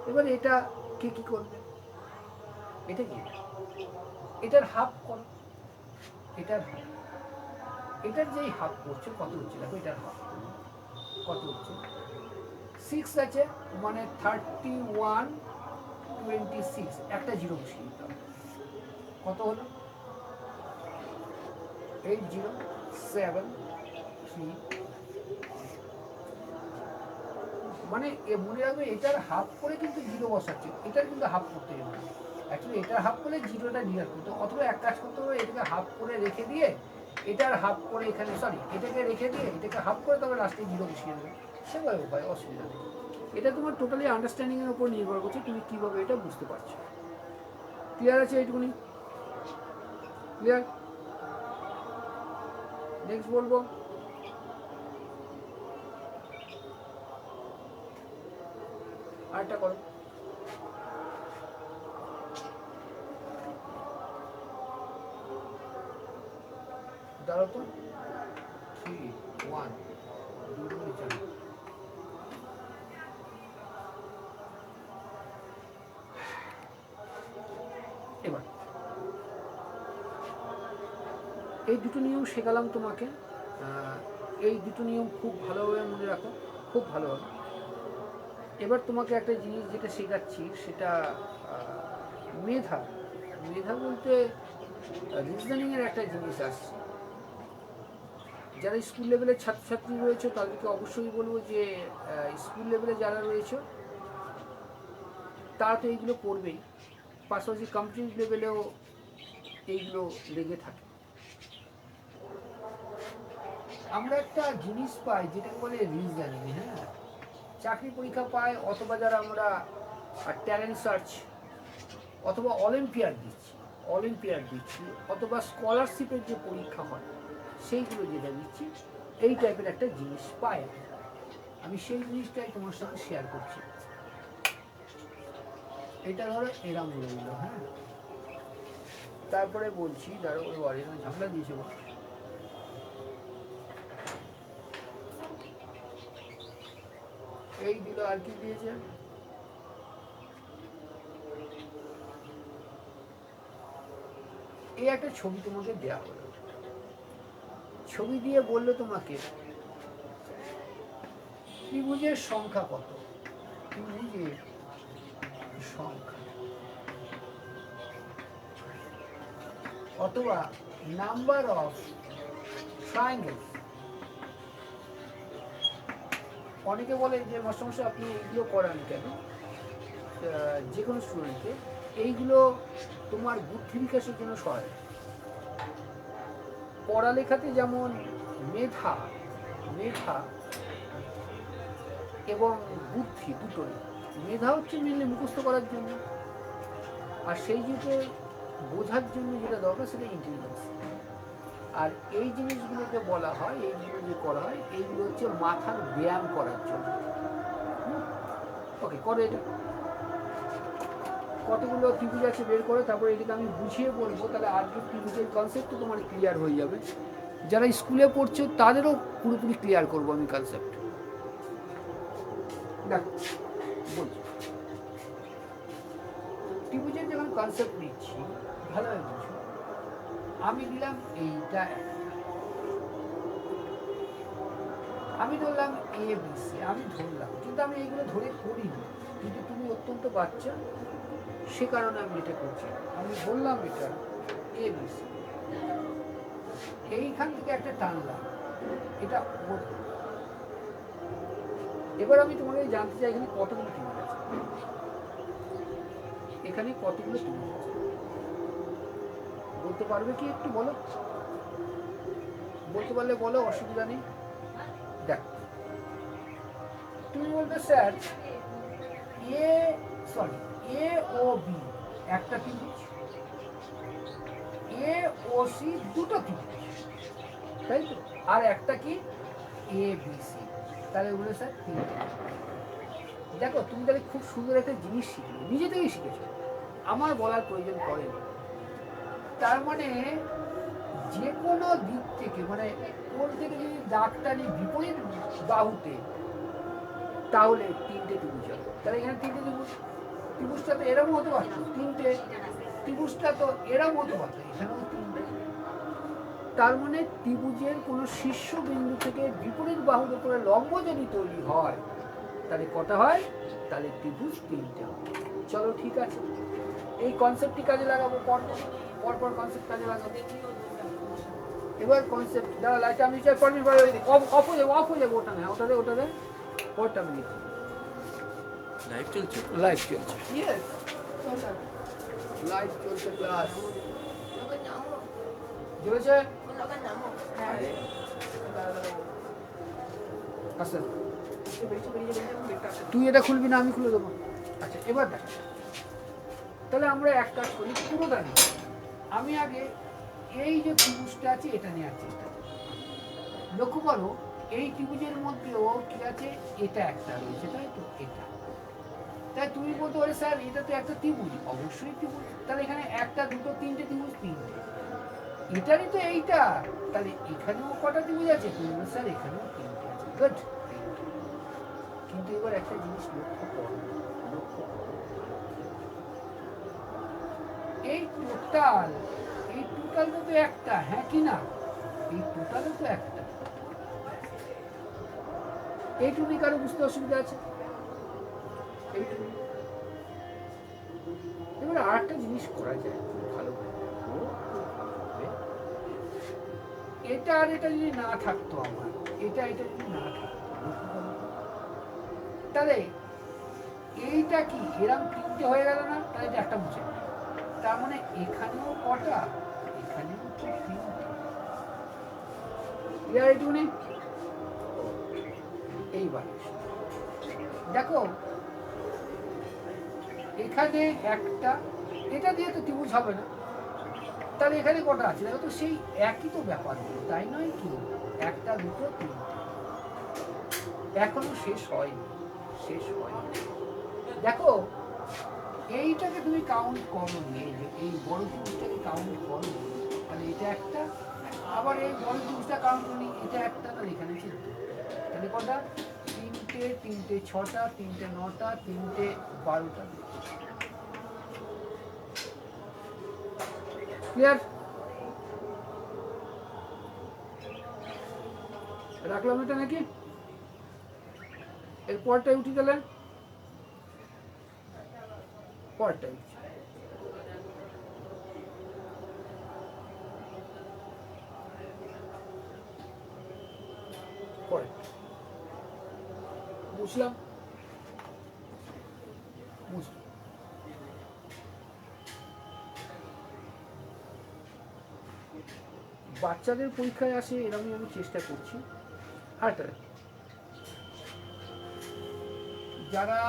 এবার এটা কে কি করবে? এটা কি? এটার হাফ কত? এটার যেই হাফ করছে কত হচ্ছে দেখো, এটার হাফ কত হচ্ছে? 6 আছে মানে 3126, একটা 0 বসিয়ে দিতে হবে। কত হলো? 8073। মানে মনে রাখবে এটার হাফ করে কিন্তু 0 বসাচ্ছে, এটার কিন্তু হাফ করতে হবে। অ্যাকচুয়ালি এটার হাফ করলে 0টা ডিভাইড করতে, অথবা এক কাজ করতে হবে, এটাকে হাফ করে রেখে দিয়ে এটার হাফ করে এখানে, এটাকে রেখে দিয়ে এটাকে হাফ করে তবে লাস্টে 0 বসিয়ে দেবে, সেভাবে উপায়, অসুবিধা নেই। এটা তোমার টোটালি আন্ডারস্ট্যান্ডিংয়ের উপর নির্ভর করছে, তুমি কীভাবে এটা বুঝতে পারছো। ক্লিয়ার আছে এইটুকুনি? ক্লিয়ার? নেক্সট বলবো আরেকটা করো। দাঁড়াও তো, 3 1 2 4 এই দুটো নিয়ম শেখালাম তোমাকে। এই দুটো নিয়ম খুব ভালোভাবে মনে রাখো, খুব ভালোভাবে। এবার তোমাকে একটা জিনিস যেটা শেখাচ্ছি সেটা মেধা। মেধা বলতে রিজনিংয়ের একটা জিনিস আসছে। যারা স্কুল লেভেলের ছাত্রছাত্রী রয়েছে তাদেরকে অবশ্যই বলবো যে স্কুল লেভেলে যারা রয়েছে তারা তো এইগুলো করবেই, পাশাপাশি কমপ্লিট লেভেলেও এইগুলো লেগে থাকে। আমরা একটা জিনিস পাই যেটাকে বলে রিজনিং। হ্যাঁ, চাকরি পরীক্ষা পাই, অথবা যারা আমরা ট্যালেন্ট সার্চ অথবা অলিম্পিয়াড দিচ্ছি অথবা স্কলারশিপের যে পরীক্ষা হয় সেইগুলো যেটা দিচ্ছি, এই টাইপের একটা জিনিস পাই। আমি সেই জিনিসটাই তোমার সাথে শেয়ার করছি। এটা ধরো এরাম রইল। হ্যাঁ, তারপরে বলছি, ধরো ওই বাড়ি ঝামেলা দিয়েছে, এই দিল, আর কি দিয়েছে, এই একটা ছবি তোমাকে দেয়া হলো। ছবি দিয়ে বললো তোমাকে ত্রিভুজের সংখ্যা কত, ত্রিভুজের সংখ্যা, অথবা নাম্বার অফ ট্রায়াঙ্গেল। অনেকে বলে যে মাস্টারমশাই আপনি এইগুলো করান কেন, যে কোনো স্টুডেন্টকে এইগুলো তোমার বুদ্ধি বিকাশের জন্য সহায়ক। পড়ালেখাতে যেমন মেধা এবং বুদ্ধি দুটোই। মেধা হচ্ছে মেনলি মুখস্থ করার জন্য, আর সেই যুগে বোঝার জন্য যেটা দরকার সেটা ইন্টেলিজেন্স। আর এই জিনিসগুলোকে বলা হয়, এইগুলো যে করা হয় এইগুলো হচ্ছে মাথার ব্যায়াম করার জন্য। ওকে, করো এটা। কতগুলো ত্রিভুজ আছে বের করে, তারপরে এটাকে আমি বুঝিয়ে বলবো, তাহলে আজকে ত্রিভুজের কনসেপ্টও তোমার ক্লিয়ার হয়ে যাবে। যারা স্কুলে পড়ছো তাদেরও পুরোপুরি ক্লিয়ার করবো আমি কনসেপ্ট। দেখো বলছি, ত্রিভুজের যখন কনসেপ্ট নিচ্ছি ভালোভাবে বুঝো। আমি দিলাম এইটা, আমি ধরলাম ABC, আমি ধরলাম, কিন্তু আমি এইগুলো ধরে করিনি, কিন্তু তুমি অত্যন্ত বাচ্চা সে কারণে আমি এটা করছি। আমি বললাম এটা ABC, এইখান থেকে একটা টানলাম, এটা ওর। এবার আমি তোমাকে জানতে চাই এখানে কতগুলো ত্রিভুজ আছে, এখানে কতগুলো ত্রিভুজ আছে বলতে পারবে কি? একটু বলো, বলতে পারলে বলো, অসুবিধা নেই। দেখো, তুমি বলবে স্যার এ ও বি একটা ত্রিভুজ, এ ও সি দুটো ত্রিভুজ, তাই তো, আর একটা কি ABC, তাহলে বলে স্যার তিনটে। দেখো তুমি তাহলে খুব সুন্দর একটা জিনিস শিখলে, নিজে থেকেই শিখেছো, আমার বলার প্রয়োজন পড়ে না। তার মানে যে কোনো দিক থেকে, মানে কোন থেকে যদি ডাক্তারি বিপরীত বাহুতে, তাহলে তিনটে ত্রিভুজ হবে। তাহলে এখানে তিনটে ত্রিভুজ, ত্রিভুজটা তো এরকম হতে পারতো, তিনটে ত্রিভুজটা তো এরকম হতে পারতো, এখানেও তিনটে। তার মানে ত্রিভুজের কোনো শীর্ষবিন্দু থেকে বিপরীত বাহুর উপরে লম্ব যদি তৈরি হয় তাহলে কটা হয়? তাহলে ত্রিভুজ তিনটে হয়। চলো ঠিক আছে, এই কনসেপ্টটি কাজে লাগাবো, পরপর কনসেপ্ট কাজে লাগাবো। এবার কনসেপ্ট দাঁড়া, লাইট আমি চাই পড়বি, অফ হয়ে যাবো, ওটা না, ওটাতে ওটা আমি লিখি। লাইভ চলছে, ইয়েস লাইভ চলছে, ক্লাস চলেছে। আচ্ছা, তুই এটা খুলবি না, আমি খুলে দেবো। আচ্ছা, এবার দেখ, তাহলে আমরা এক কাজ করি, পুরোটা নিই। আমি আগে এই যে ত্রিভুজটা আছে এটা নেওয়ার চেষ্টা করি। লক্ষ্য করো এই ত্রিভুজের মধ্যেও কি আছে, এটা একটা রয়েছে, তাই তো, এটা। তাই তুমি বলতে পারো স্যার এটা তো একটা ত্রিভুজ, অবশ্যই ত্রিভুজ। তাহলে এখানে একটা, দুটো, তিনটে ত্রিভুজ, তিনটে। এটারই তো এইটা, তাহলে এখানেও কটা ত্রিভুজ আছে? তুমি বলো স্যার এখানেও তিনটে আছে, গুড। কিন্তু এবার একটা জিনিস লক্ষ্য করো, এই টোটাল তো একটা, হ্যাঁ কি না? এই টোটালে তো একটা। এইটুকুনি কারো বুঝতে অসুবিধা আছে? এইটুকু। এবার আর একটা জিনিস করা যায় ভালো, এটা আর এটা যদি না থাকতো, আমার এটা যদি না থাকতো, তাহলে এইটা কি এরকম তিনটে হয়ে গেল না? তাহলে এটা একটা মুছে, তার মানে এখানেও কটা, এখানেও তো তিনটে। এইটুকুনি। এইবার দেখো এখানে একটা, এটা দিয়ে তো ত্রিভুজ হবে না, তাহলে এখানে কটা আছে দেখো তো, সেই একই তো ব্যাপার, তাই নয় কি? একটা, দুটো, তিনটে। এখনো শেষ হয়নি। দেখো এইটাকে তুমি কাউন্ট করো, এই বড় ত্রিভুজটাকে কাউন্ট করো, তাহলে এটা একটা, আবার এই বড় ত্রিভুজটা কাউন্ট করি, এটা একটা, তাহলে এখানে ছিল, তাহলে কটা? তিনটে, ছটা, তিনটে নটা, তিনটে 12টা। ক্লিয়ার? রাখলাম এটা নাকি? এর পরটাই উঠি, গেলে পরটাই উঠছি। পরে বুঝলাম। বাচ্চাদের পরীক্ষায় আসে এরকমই আমি চেষ্টা করছি। আর যারা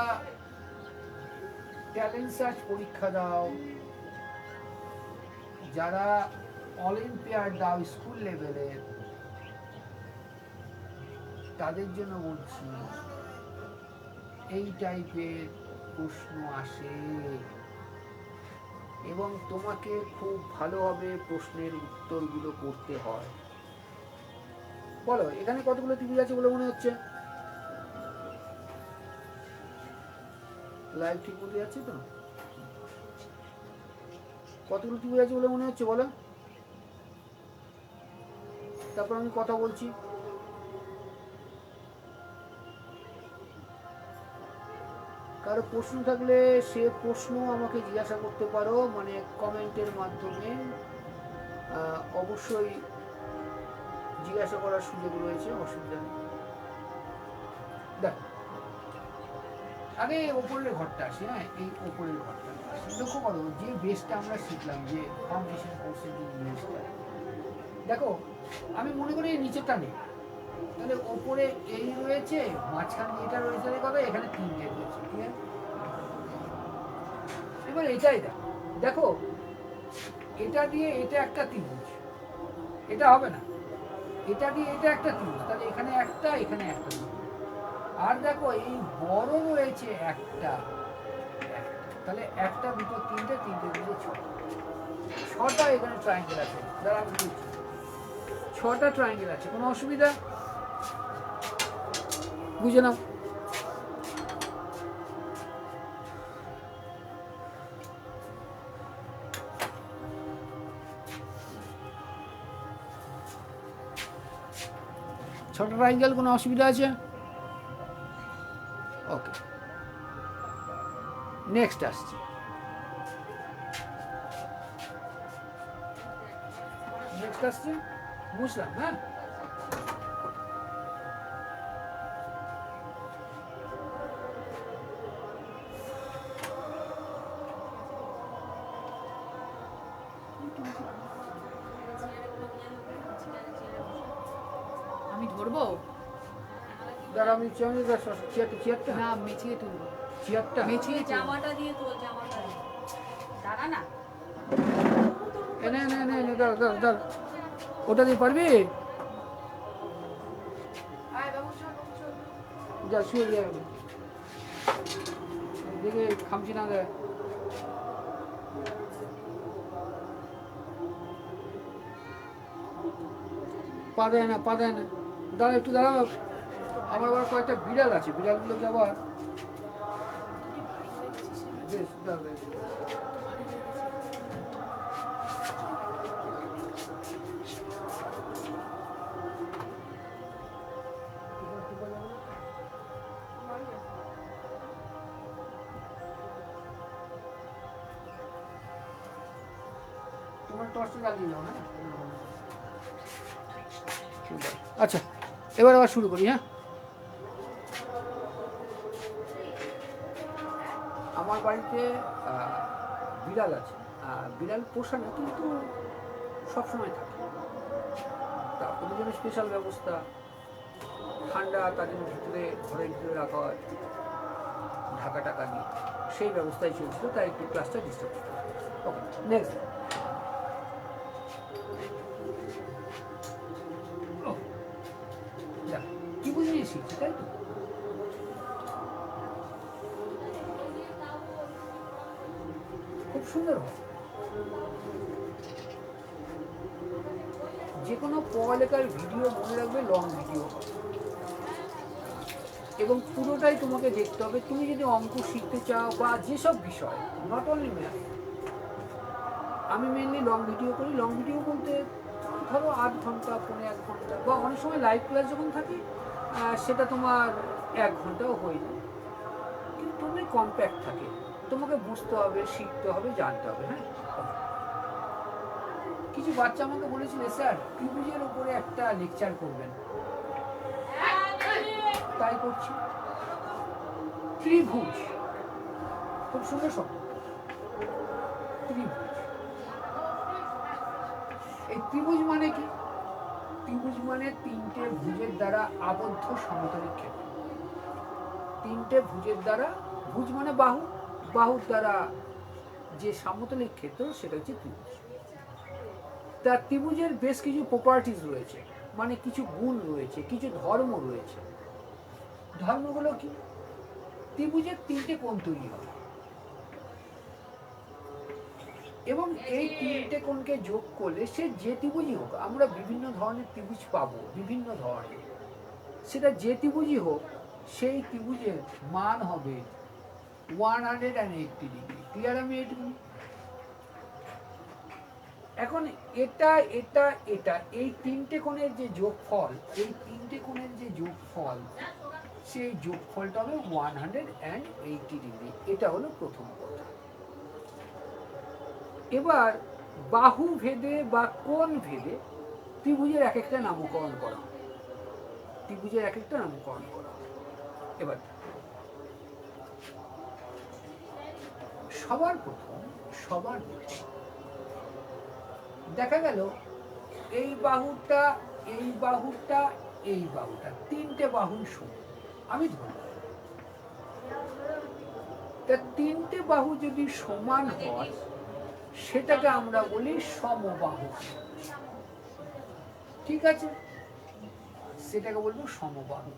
ট্যালেন্ট সার্চ পরীক্ষা দাও, যারা অলিম্পিয়াড দাও স্কুল লেভেলের, তাদের জন্য বলছি এই টাইপের প্রশ্ন আসে এবং তোমাকে খুব ভালোভাবে প্রশ্নের উত্তরগুলো করতে হয়। বলো এখানে কতগুলো ত্রিভুজ আছে বলে মনে হচ্ছে? লাইভ ঠিক মতো যাচ্ছে তো? কতগুলো ত্রিভুজ আছে বলে মনে হচ্ছে বলো? তারপর আমি কথা বলছি। কারো প্রশ্ন থাকলে সে প্রশ্ন আমাকে জিজ্ঞাসা করতে পারো, মানে কমেন্টের মাধ্যমে অবশ্যই জিজ্ঞাসা করার সুযোগ রয়েছে, অসুবিধা নেই। দেখো আগে ওপরের ঘরটা আসি। হ্যাঁ, এই ওপরের ঘরটা লক্ষ্য করো, যে বেসটা আমরা শিখলাম, যে ফাউন্ডেশন কোর্সের যে বেসটা, দেখো আমি মনে করি নিচেরটা নেই, তাহলে ওপরে এই রয়েছে, মাঝখানে এটা রয়েছে, কথা এখানে তিনটে রয়েছে, ঠিক আছে? এবার এটাই দেখো এটা দিয়ে এটা একটা ত্রিভুজ, এটা হবে না, এটা দিয়ে এটা একটা ত্রিভুজ, তাহলে এখানে একটা, এখানে একটা। আর দেখো এই বড় রয়েছে একটা, তাহলে একটা, দুটো, তিনটে, দুটো, ছটা এখানে ট্রায়াঙ্গেল আছে। দাঁড়া আমি বলছি, 6টা ট্রায়াঙ্গেল আছে, কোনো অসুবিধা? বুঝে নাও। ছোট ট্রায়াঙ্গেল, কোনো অসুবিধা আছে? ওকে, নেক্সট আসছি। নেক্সট আসছে, বুঝলাম। হ্যাঁ, আমি ধরবো? দাঁড়া আমি চেয়ারটা না, মেছিয়ে তুলবো। চেয়ারটা মেছিয়ে জামাটা দিয়ে তোল, জামাটা দাঁড়া না। এনে এনে এনে এনে দাঁড়া দাঁড়া দাঁড়া, ওটা দিয়ে পারবি? যা শুয়ে যা, দেখে খামছি না দেয়। পা দেয় না, দাঁড়া একটু দাঁড়াও। আমার আবার কয়েকটা বিড়াল আছে, বিড়ালগুলোকে আবার বেশ দাঁড়া। টর্চটা জ্বালিয়ে দাও না। আচ্ছা, এবার আবার শুরু করি। হ্যাঁ, আমার বাড়িতে বিড়াল আছে। বিড়াল পোষা না, কিন্তু সবসময় থাকে। তা ওদের জন্য স্পেশাল ব্যবস্থা, ঠান্ডা তাদের ভিতরে ঘরের ভিতরে রাখা হয় ঢাকা টাকা দিয়ে, সেই ব্যবস্থায় চলছিল, তাই একটু ক্লাসটা ডিস্টার্ব ছিল। ওকে, নেক্সট। কি বুঝিয়ে শিখছি, তাই তো? খুব সুন্দর হয়। যে কোনো পড়ালেখার ভিডিও মনে রাখবে লং ভিডিও হবে, এবং পুরোটাই তোমাকে দেখতে হবে। তুমি যদি অঙ্ক শিখতে চাও বা যেসব বিষয়, নট অনলি ম্যাথ, আমি মেনলি লং ভিডিও করি। লং ভিডিও বলতে ধরো 8 ঘন্টা, 1 ঘন্টা, বা অনেক সময় লাইভ ক্লাস যখন থাকি সেটা তোমার 1 ঘন্টাও হয়ে যায়, কিন্তু তুমি কম্প্যাক্ট থাকে। তোমাকে বুঝতে হবে, শিখতে হবে, জানতে হবে। হ্যাঁ, কিছু বাচ্চা আমাকে বলেছিল, স্যার ত্রিভুজের উপরে একটা লেকচার করবেন, তাই করছি। ত্রিভুজ খুব সুন্দর শব্দ, ত্রিভুজ। এই ত্রিভুজ মানে কি? ত্রিভুজ মানে 3টে ভুজের দ্বারা আবদ্ধ সমতলের ক্ষেত্র। 3টে ভুজের দ্বারা, ভুজ মানে বাহু, বাহুর দ্বারা যে সমতলের ক্ষেত্র, সেটা হচ্ছে ত্রিভুজ। তার ত্রিভুজের বেশ কিছু প্রপার্টিজ রয়েছে, মানে কিছু গুণ রয়েছে, কিছু ধর্ম রয়েছে। ধর্মগুলো কি? ত্রিভুজের 3টে কোণ তৈরি হবে, এবং এই 3টে কোণকে যোগ করলে সে যে ত্রিভুজই হোক, আমরা বিভিন্ন ধরনের ত্রিভুজ পাবো, বিভিন্ন ধরনের, সেটা যে ত্রিভুজই হোক, সেই ত্রিভুজের মান হবে 180 ডিগ্রি। ক্লিয়ার? আমি এইটুকু। এখন এটা এটা এটা এই 3টে কোণের যে যোগফল, এই 3টে কোণের যে যোগফল, সেই যোগফলটা হবে 180 ডিগ্রি। এটা হলো প্রথম কথা। এবার বাহু ভেদে বা কোণ ভেদে ত্রিভুজের এক একটা নামকরণ করা হয়, ত্রিভুজের এক একটা নামকরণ করা হয়। এবার সবার প্রথম দেখা গেল এই বাহুটা, এই বাহুটা, এই বাহুটা, 3টে বাহু সমান। আমি ধরলাম, তা 3টে বাহু যদি সমান হয়, সেটাকে আমরা বলি সমবাহু। ঠিক আছে, সেটাকে বলবো সমবাহু।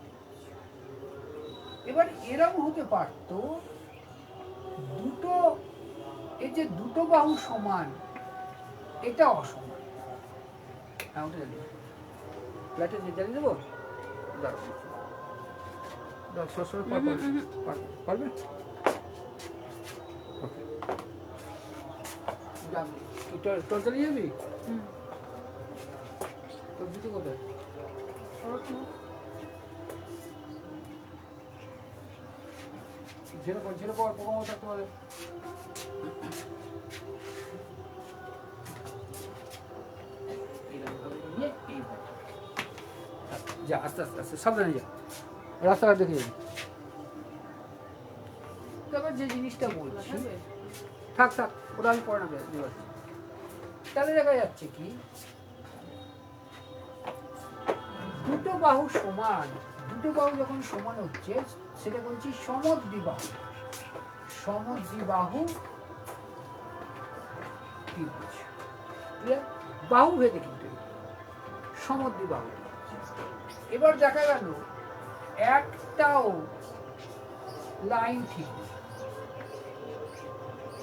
এবার এরকম হতে পারতো দুটো, এই যে দুটো বাহু সমান, এটা অসমান। ফ্ল্যাটে জ্বালিয়ে দেবো, পারবে? তোর চালিয়ে যাবি? তোর জুতো কোথায়? ঝেড়ে পর পোকা থাকতে পারে। যা, আস্তে আস্তে আস্তে সাবধানে যা, রাস্তাঘাট দেখে যাবি। তারপর যে জিনিসটা বলছি, থাক থাক, ওটা আমি পড়ে নেবে। তাহলে দেখা যাচ্ছে কি, দুটো বাহু সমান, দুটো বাহু যখন সমান হচ্ছে, সেটা বলছি সমদ্বিবাহু। সমদ্বিবাহু ত্রিভুজ। বাহু ভেদে কিন্তু সমদ্বিবাহু। এবার দেখা গেল একটাও লাইন ঠিক নেই,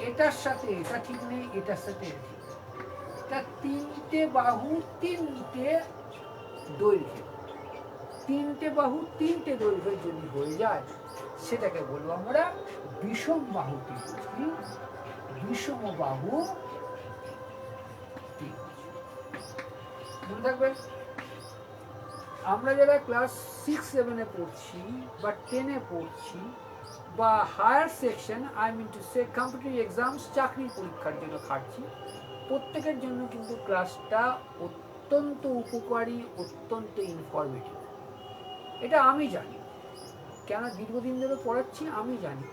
এটার সাথে এটা ঠিক নেই, এটার সাথে এটা ঠিক নেই। তা 3টে বাহু 3টে দৈর্ঘ্য, 3টে বাহু 3টে দৈর্ঘ্যের জন্য হয়ে যায়, সেটাকে বলবো আমরা বিষম বাহু ত্রিভুজ। কি? বিষম বাহু ত্রিভুজ। মনে থাকবে, আমরা যারা ক্লাস 6-7-এ পড়ছি বা 10-এ পড়ছি, বা higher section, I mean to say competitive exams, চাকরির পরীক্ষার জন্য খাটছি, প্রত্যেকের জন্য কিন্তু ক্লাসটা অত্যন্ত উপকারী, অত্যন্ত ইনফরমেটিভ। এটা আমি জানি, কেন দীর্ঘদিন ধরে পড়াচ্ছি, আমি জানি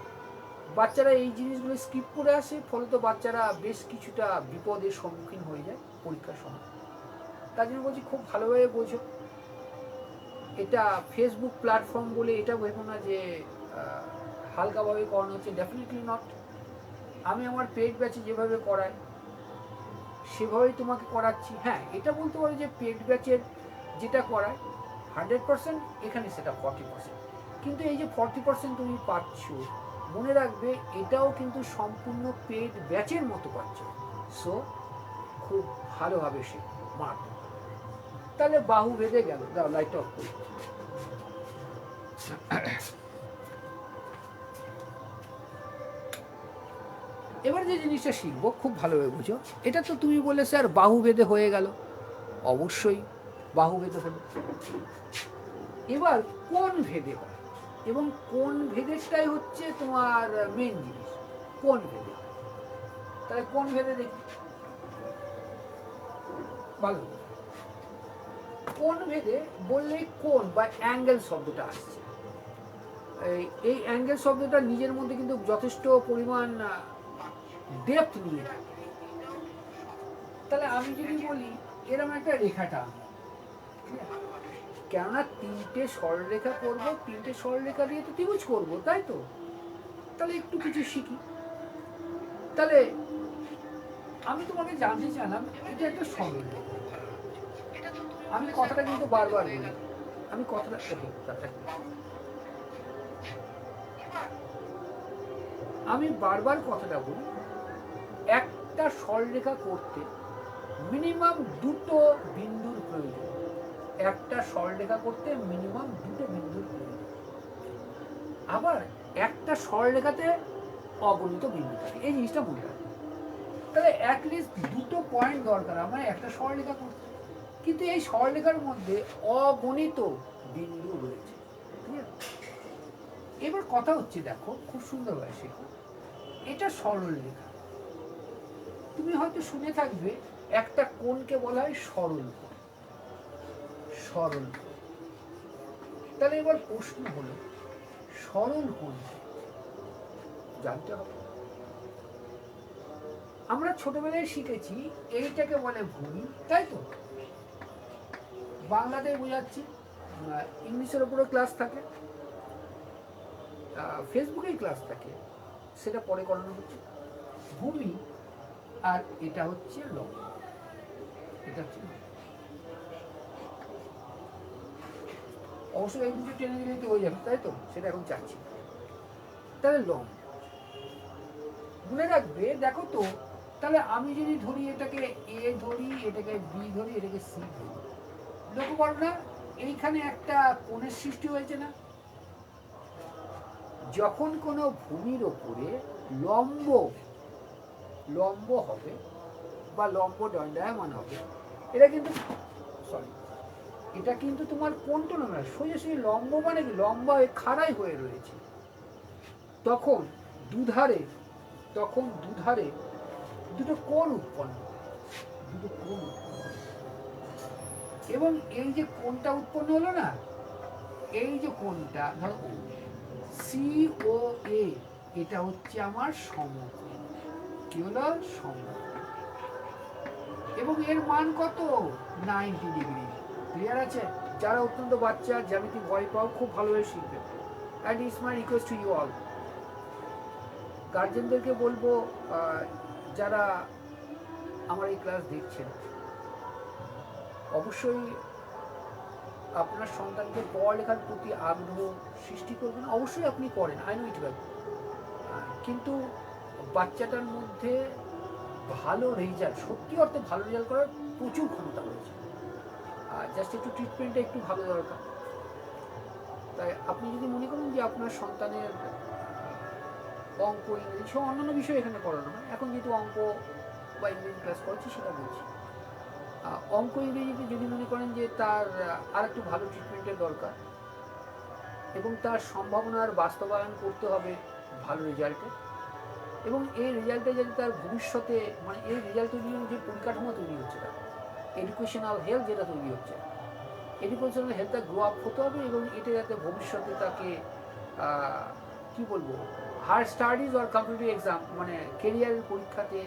বাচ্চারা এই জিনিসগুলো স্কিপ করে আসে, ফলত বাচ্চারা বেশ কিছুটা বিপদের সম্মুখীন হয়ে যায় পরীক্ষার সময়। তার জন্য বলছি খুব ভালোভাবে বোঝো। এটা ফেসবুক প্ল্যাটফর্ম বলে এটা ভেবো না যে হালকাভাবে করানো হচ্ছে, ডেফিনেটলি নট। আমি আমার পেড ব্যাচে যেভাবে করাই সেভাবেই তোমাকে করাচ্ছি। হ্যাঁ, এটা বলতে পারো যে পেড ব্যাচের যেটা করায় 100%, এখানে সেটা 40%। কিন্তু এই যে 40% তুমি পাচ্ছ, মনে রাখবে এটাও কিন্তু সম্পূর্ণ পেড ব্যাচের মতো পাচ্ছ। সো খুব ভালোভাবে সে মার। তাহলে বাহু বেঁধে গেল। দাও লাইট অফ করি। এবার যে জিনিসটা শিখবো খুব ভালোভাবে বুঝো। এটা তো তুমি বলে স্যার বাহু বেঁধে হয়ে গেল, অবশ্যই বাহু বেঁধে হলো। এবার কোন ভেদে হয়, এবং কোন ভেদেরটাই হচ্ছে তোমার মেন জিনিস। কোন ভেদে, তাহলে কোন ভেদে দেখি ভালো। কোন ভেদে বললে কোন বা অ্যাঙ্গেল শব্দটা আসছে। এই অ্যাঙ্গেল শব্দটা নিজের মধ্যে কিন্তু যথেষ্ট পরিমাণ ডেপথ নিয়ে থাকে। তাহলে আমি যদি বলি এরকম একটা রেখাটা, কেননা তিনটে সরলরেখা করবো, তিনটে সরলরেখা দিয়ে তো ত্রিভুজ করবো, তাই তো? তাহলে একটু কিছু শিখি। তাহলে আমি তোমাকে জানতে চাইলাম এটা একটা সরলরেখা। আমি কথাটা কিন্তু বারবার বলি, আমি কথাটা আমি বারবার কথাটা বলি, একটা সরলরেখা করতে মিনিমাম দুটো বিন্দুর প্রয়োজন। একটা সরলরেখা করতে মিনিমাম দুটো বিন্দুর প্রয়োজন। আবার একটা সরলরেখাতে অগণিত বিন্দু থাকে, এই জিনিসটা মনে রাখবে। তাহলে অ্যাটলিস্ট দুটো পয়েন্ট দরকার আমার একটা সরলরেখা করতে। কিন্তু এই সরলরেখার মধ্যে অগণিত বিন্দু রয়েছে, ঠিক আছে? এবার কথা হচ্ছে, দেখো খুব সুন্দরভাবে শেখো, এটা সরল রেখা। তুমি হয়তো শুনে থাকবে একটা কোণকে বলা হয় সরল কোণ। সরল কোণ। তাহলে এবার প্রশ্ন হলো সরল কোণ জানতে হবে। আমরা ছোটবেলায় শিখেছি এইটাকে বলে ভূমি, তাই তো? বাংলাতে বোঝাচ্ছি, ইংলিশের উপরে ক্লাস থাকে, ফেসবুকেই ক্লাস থাকে, সেটা পরে করানো হচ্ছে। ভূমি আর এটা হচ্ছে লম্ব, এটা হচ্ছে অবশ্যই এই দুটো টেনে দিলে তো হয়ে যাবে, তাই তো? সেটা এখন চাচ্ছি। তাহলে লম্ব মনে রাখবে। দেখো তো, তাহলে আমি যদি ধরি এটাকে এ ধরি, এটাকে বি ধরি, এটাকে সি ধরি, লক্ষ্য করো না এইখানে একটা কোণের সৃষ্টি হয়েছে না? যখন কোনো ভূমির ওপরে লম্ব লম্ব হবে বা লম্ব দণ্ডায়মান হবে, এটা কিন্তু এটা কিন্তু তোমার কোণটা নয়, সোজাসুজি লম্ব, মানে কি লম্বা হয়ে খাড়াই হয়ে রয়েছে। তখন দুধারে দুটো কোণ উৎপন্ন, দুটো কোণ উৎপন্ন। এবং এই যে কোণটা উৎপন্ন হলো না, এই যে কোণটা ধরো সি ও এ, এটা হচ্ছে আমার সমকোণ। কি হলো? সমকোণ। এবং এর মান কত? 90 ডিগ্রি। ক্লিয়ার আছে? যারা অত্যন্ত বাচ্চা, জ্যামিতি ভয় পাও, খুব ভালোভাবে শিখবে। And it's my request to you all. গার্জেনদেরকে বলবো, যারা আমার এই ক্লাস দেখছেন, অবশ্যই আপনার সন্তানকে পড়ালেখার প্রতি আগ্রহ সৃষ্টি করবেন। অবশ্যই আপনি করেন, আই নো ইট ওয়েল। কিন্তু বাচ্চাটার মধ্যে ভালো রেজাল্ট, সত্যি অর্থে ভালো রেজাল্ট করার প্রচুর ক্ষমতা রয়েছে। জাস্ট একটু ট্রিটমেন্টটা একটু ভালো দরকার। তাই আপনি যদি মনে করেন যে আপনার সন্তানের অঙ্ক, ইংরেজি সব অন্যান্য বিষয় এখানে পড়ানো হয়, এখন যেহেতু অঙ্ক বা ইংরেজি ক্লাস করছি সেটা বলছি, অঙ্ক ইংরেজিতে যদি মনে করেন যে তার আর একটু ভালো ট্রিটমেন্টের দরকার এবং তার সম্ভাবনার বাস্তবায়ন করতে হবে ভালো রেজাল্টে, এবং এই রেজাল্টে যদি তার ভবিষ্যতে মানে এই রেজাল্ট তৈরি যে পরিকাঠামো তৈরি হচ্ছে তার এডুকেশনাল হেলথ যেটা তৈরি হচ্ছে, এডুকেশনাল হেলথটা গ্রো আপ হতে হবে এবং এটা যাতে ভবিষ্যতে তাকে কি বলবো হায়ার স্টাডিজ আর কম্পিটিটিভ এক্সাম মানে কেরিয়ারের পরীক্ষাতে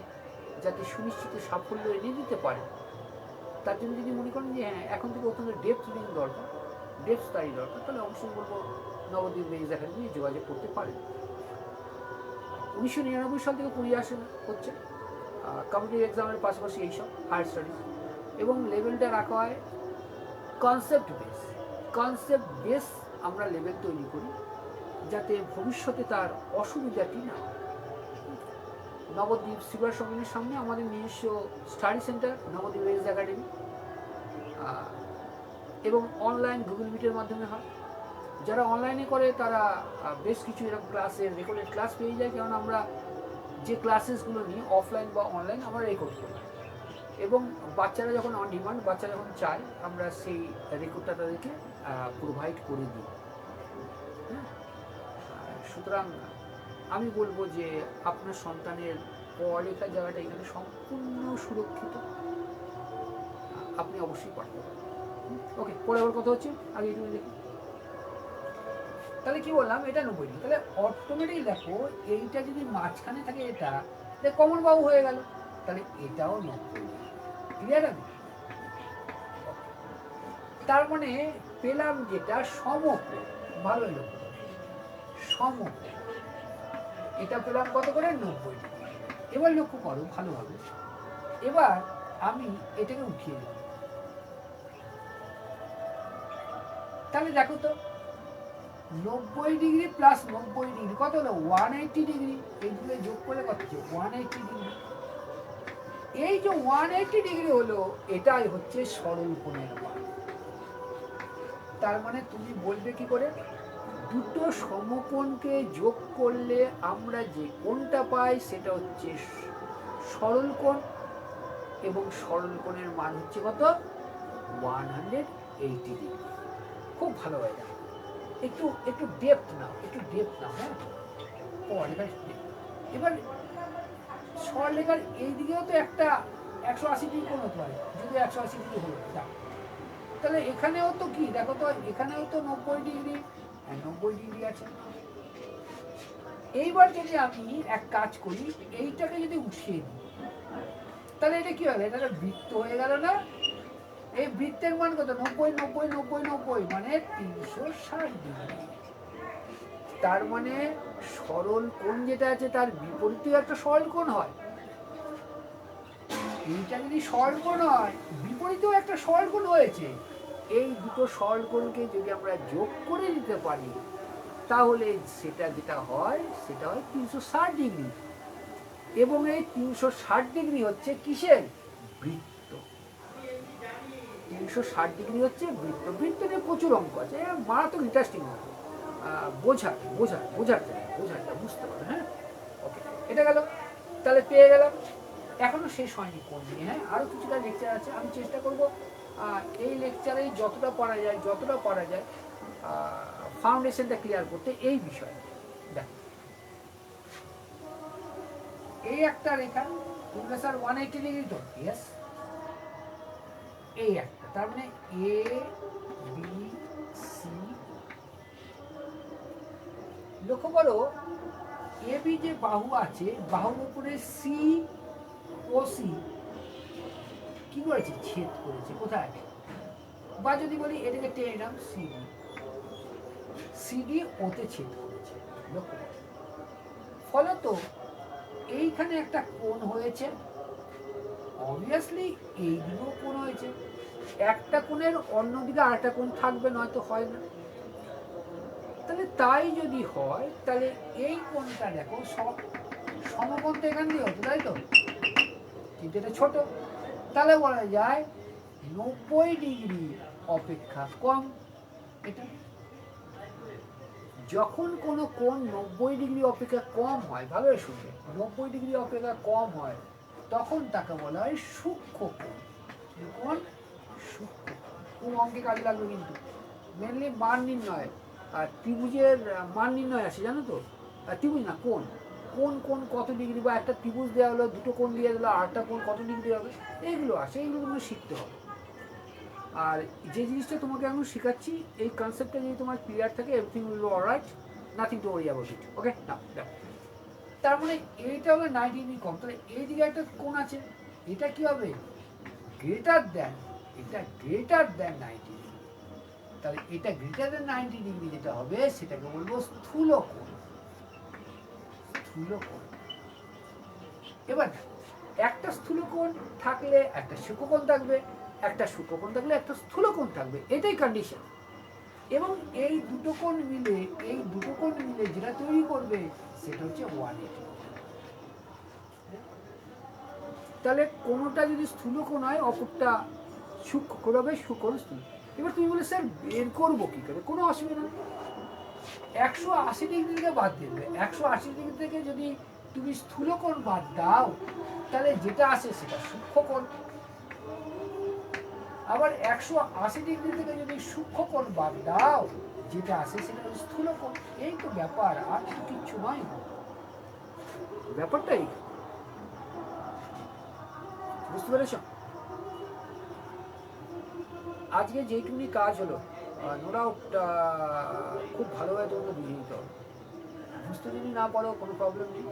যাতে সুনিশ্চিত সাফল্য এনে দিতে পারে, তার জন্য যদি মনে করেন যে হ্যাঁ এখন থেকে অত্যন্ত ডেপথ রিডিং দরকার, ডেপথ স্টাডি দরকার, তাহলে অবশ্যই বলবো নবদ্বীপ রেঞ্জ একাডেমি যোগাযোগ করতে পারেন। 1999 সাল থেকে পড়িয়ে আসে হচ্ছে কম্পিটিটিভ এক্সামের পাশাপাশি এইসব হায়ার স্টাডিজ, এবং লেভেলটা রাখা হয় কনসেপ্ট বেস। কনসেপ্ট বেস আমরা লেভেল তৈরি করি যাতে ভবিষ্যতে তার অসুবিধাটি না হয়। নবদ্বীপ সিলভার সঙ্গিনীর সামনে আমাদের নিজস্ব study centre Nabadwip range academy, এবং অনলাইন গুগল মিটের মাধ্যমে হয়। যারা অনলাইনে করে তারা বেশ কিছু এরকম ক্লাসের রেকর্ডেড ক্লাস পেয়ে যায়, কারণ আমরা যে ক্লাসেসগুলো নিই অফলাইন বা অনলাইন আমরা রেকর্ড করি, এবং বাচ্চারা যখন অন ডিমান্ড বাচ্চা যখন চায় আমরা সেই রেকর্ডটা তাদেরকে প্রোভাইড করে দিই। সুতরাং আমি বলবো যে আপনার সন্তানের পড়ালেখার জায়গাটা এখানে সম্পূর্ণ সুরক্ষিত, আপনি অবশ্যই পড়তে পারেন। ওকে, পরে আবার কথা হচ্ছে, আগে একটু দেখি। তাহলে কি বললাম, এটা 90 ডিগ্রি। তাহলে অটোমেটিক দেখো এইটা যদি মাঝখানে থাকে এটা কমন বাহু হয়ে গেল, তাহলে এটাও 90 ডিগ্রি। ক্লিয়ার আছে? তার মানে পেলাম যেটা সমকোণ, ভালো লক্ষ্য সমকোণ, এটা পেলাম কত করে 90 ডিগ্রি। এবার লক্ষ্য করো ভালোভাবে, এবার আমি এটাকে উঠিয়ে দিই, তাহলে দেখো তো 90 ডিগ্রি প্লাস 90 ডিগ্রি কত হলো 180 ডিগ্রি। এইগুলো যোগ করলে কত হচ্ছে 180 ডিগ্রি। এই যে 180 ডিগ্রি হলো এটাই হচ্ছে সরল কোণের মান। তার মানে তুমি বলবে কি করে, দুটো সমকোণকে যোগ করলে আমরা যে কোণটা পাই সেটা হচ্ছে সরল কোণ, এবং সরল কোণের মান হচ্ছে কত 180 ডিগ্রি। খুব ভালো হয়ে যাবে। একটু একটু ডেপথ নাও, একটু ডেপথ নাও। হ্যাঁ, পড়ালেখার এবার সরলরেখার এই দিকেও তো একটা 180 ডিগ্রি কোণ হতে পারে, যদি 180 ডিগ্রি হলো তাহলে এখানেও তো কি দেখো তো, এখানেও তো 90 ডিগ্রি, 90 ডিগ্রি আছে। এইবার যদি আমি এক কাজ করি, এইটাকে যদি উঠিয়ে দিই তাহলে এটা কি হবে, এটা বৃত্ত হয়ে গেল না? এই বৃত্তের মান কত 90 90 90 90 মানে 360 ডিগ্রি। তার মানে সরল কোণ যেটা আছে তার বিপরীতে একটা সরল কোণ হয়। এইটা যদি সরল কোণ হয় বিপরীতেও একটা সরল কোণ হয়েছে, এই দুটো সরল কোণকে যদি আমরা যোগ করে দিতে পারি তাহলে সেটা যেটা হয় সেটা হয় 360 ডিগ্রি। এবং এই 360 ডিগ্রি হচ্ছে কিসের, বৃত্ত। 360 ডিগ্রি হচ্ছে বৃত্ত। বৃত্ত নিয়ে প্রচুর অঙ্ক আছে, মারাত্মক ইন্টারেস্টিং অঙ্ক, বোঝার জায়গা বুঝতে পারবে। হ্যাঁ, ওকে, এটা গেল। তাহলে পেয়ে গেলাম। এখনো শেষ হয়নি কোণ নিয়ে, হ্যাঁ আরও কিছুটা লেকচার আছে, আমি চেষ্টা করব এই লেকচারে যতটা পারা যায় ফাউন্ডেশনটা ক্লিয়ার করতে এই বিষয়ে। দেখ, এই একটা রেখা তোমরা স্যার 180 ডিগ্রি তো, ইয়েস, এই একটা, তার মানে এ বি সি। লক্ষ্য করো এ বি যে বাহু আছে, বাহুর উপরে সি ও সি কি করেছে, ছেদ করেছে। কোথায়? বা যদি বলি এটাকে টেনে নিলাম, সিডি, সিডি ওতে ছেদ করেছে। লক্ষ্য করো, ফলত এইখানে একটা কোণ হয়েছে, অবভিয়াসলি এইগুলো কোণ হয়েছে। একটা কোণের অন্যদিকে আরেকটা কোণ থাকবে, নয়তো হয় না। তাহলে তাই যদি হয় তাহলে এই কোণটা দেখো সমকোণ তো এখান দিয়ে হতো, তাই তো, কিন্তু এটা ছোট। তাহলে বলা যায় 90 ডিগ্রি অপেক্ষা কম। এটা যখন কোনো কোণ 90 ডিগ্রি অপেক্ষা কম হয়, ভালোই শুনবে, 90 ডিগ্রি অপেক্ষা কম হয় তখন তাকে বলা হয় সূক্ষ্ম কোণ। কোণ সূক্ষ্ম কোণ অঙ্কে কাজে লাগবে, কিন্তু মেনলি মান নির্ণয় আর ত্রিভুজের মান নির্ণয় আসে, জানো তো, ত্রিভুজ না কোণ, কোন কোন কত ডিগ্রি, বা একটা ত্রিভুজ দেওয়া হলো, দুটো কোণ দিয়ে দিলো, আরেকটা কোণ কত ডিগ্রি হবে, এইগুলো আসে, এইগুলো তোমাকে শিখতে হবে। আর যে জিনিসটা তোমাকে আমি শেখাচ্ছি, এই কনসেপ্টটা যদি তোমার ক্লিয়ার থাকে, everything will be alright, nothing to worry about it. Okay, না দেখো, তার মানে এইটা হলো 90 ডিগ্রি কম, তাহলে এই দিকে একটা কোণ আছে, এটা কি হবে? গ্রেটার দ্যান, এটা গ্রেটার দ্যান 90 ডিগ্রি। তাহলে এটা গ্রেটার দ্যান 90 ডিগ্রি যেটা হবে সেটাকে বলবো স্থূল কোণ। স্থূল কোণ। এবার একটা স্থূল কোণ থাকলে একটা সূক্ষ্ম কোণ থাকবে, একটা সূক্ষ্ম কোণ থাকলে একটা স্থূল কোণ থাকবে, এটাই কন্ডিশন। এবং এই দুটো কোণ মিলে, এই দুটো কোণ মিলে যেটা তৈরি করবে সেটা হচ্ছে 180। তাহলে কোনোটা যদি স্থূল কোণ হয়, অপরটা সূক্ষ্ম কোণ হবে, সূক্ষ্ম স্থূল। এবার তুমি বলে স্যার বের করবো কি করে? কোনো অসুবিধা নেই, 180 ডিগ্রি থেকে বাদ দেবে। 180 ডিগ্রি থেকে যদি তুমি স্থূল কোণ বাদ দাও, তাহলে যেটা আসে সেটা সূক্ষ্ম কোণ। আবার 180 ডিগ্রি থেকে যদি সূক্ষ্ম কোণ বাদ দাও, যেটা আসে সেটা স্থূল কোণ। এই তো ব্যাপার, আর কিচ্ছু নয়, ব্যাপারটাই। বুঝতে পেরেছ? আজকে যেইটুকুনি কাজ হলো, নো ডাউট খুব ভালোভাবে তোমাকে বুঝিয়ে দিতে হবে। বুঝতে যদি না পারো কোনো প্রবলেম নেই,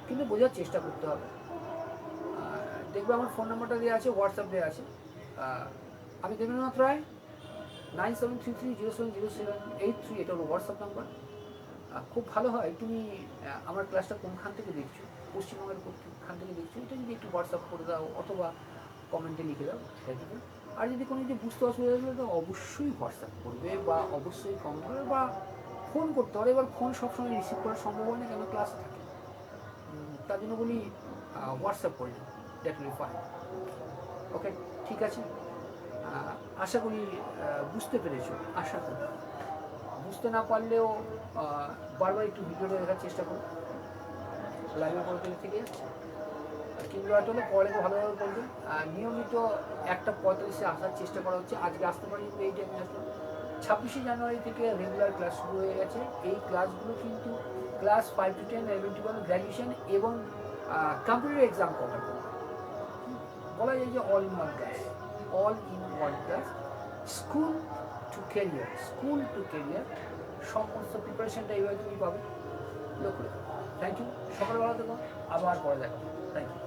কিন্তু বোঝার চেষ্টা করতে হবে। দেখবে আমার ফোন নাম্বারটা দেওয়া আছে, হোয়াটসঅ্যাপ দেওয়া আছে। আমি দেবেন্দ্রনাথ রায়, 9733070783, এটা হলো হোয়াটসঅ্যাপ নাম্বার। খুব ভালো হয় তুমি আমার ক্লাসটা কোনখান থেকে দেখছো, পশ্চিমবঙ্গের কোনখান থেকে দেখছো, এটা যদি একটু হোয়াটসঅ্যাপ করে দাও অথবা কমেন্টে লিখে দাও, দেখবে। আর যদি কোনো কিছু বুঝতে অসুবিধা হলে তো অবশ্যই হোয়াটসঅ্যাপ করবে, বা অবশ্যই কমেন্ট করবে, বা ফোন করতে হবে। এবার ফোন সবসময় রিসিভ করা সম্ভব হয় না, কেন ক্লাসে থাকে, তার জন্য বলি হোয়াটসঅ্যাপ করে নিন, দ্যাট উইল ফাইন। ওকে, ঠিক আছে। আশা করি বুঝতে পেরেছো, আশা করি। বুঝতে না পারলেও বারবার একটু ভিডিওটা দেখার চেষ্টা করো, লাইভে পড়তে থেকে যাচ্ছে। কিন্তু একটা হলো পরে ভালোভাবে করবেন। নিয়মিত 1:45-এ আসার চেষ্টা করা হচ্ছে। আজকে আসতে পারি, এই টাইমে আসলাম। 26শে জানুয়ারি থেকে রেগুলার ক্লাস শুরু হয়ে গেছে। এই ক্লাসগুলো কিন্তু ক্লাস 5 to 10, 11 to 12, গ্র্যাজুয়েশন এবং কম্পিউটার এক্সাম কভার করবে। বলা যায় যে all in one class, all in one class. School to career, school to career, সমস্ত প্রিপারেশনটা এইভাবে তুমি পাবে। লক্ষ্য। থ্যাংক ইউ, সকালবেলা থেকে আবার পরে দেখা। Thank you.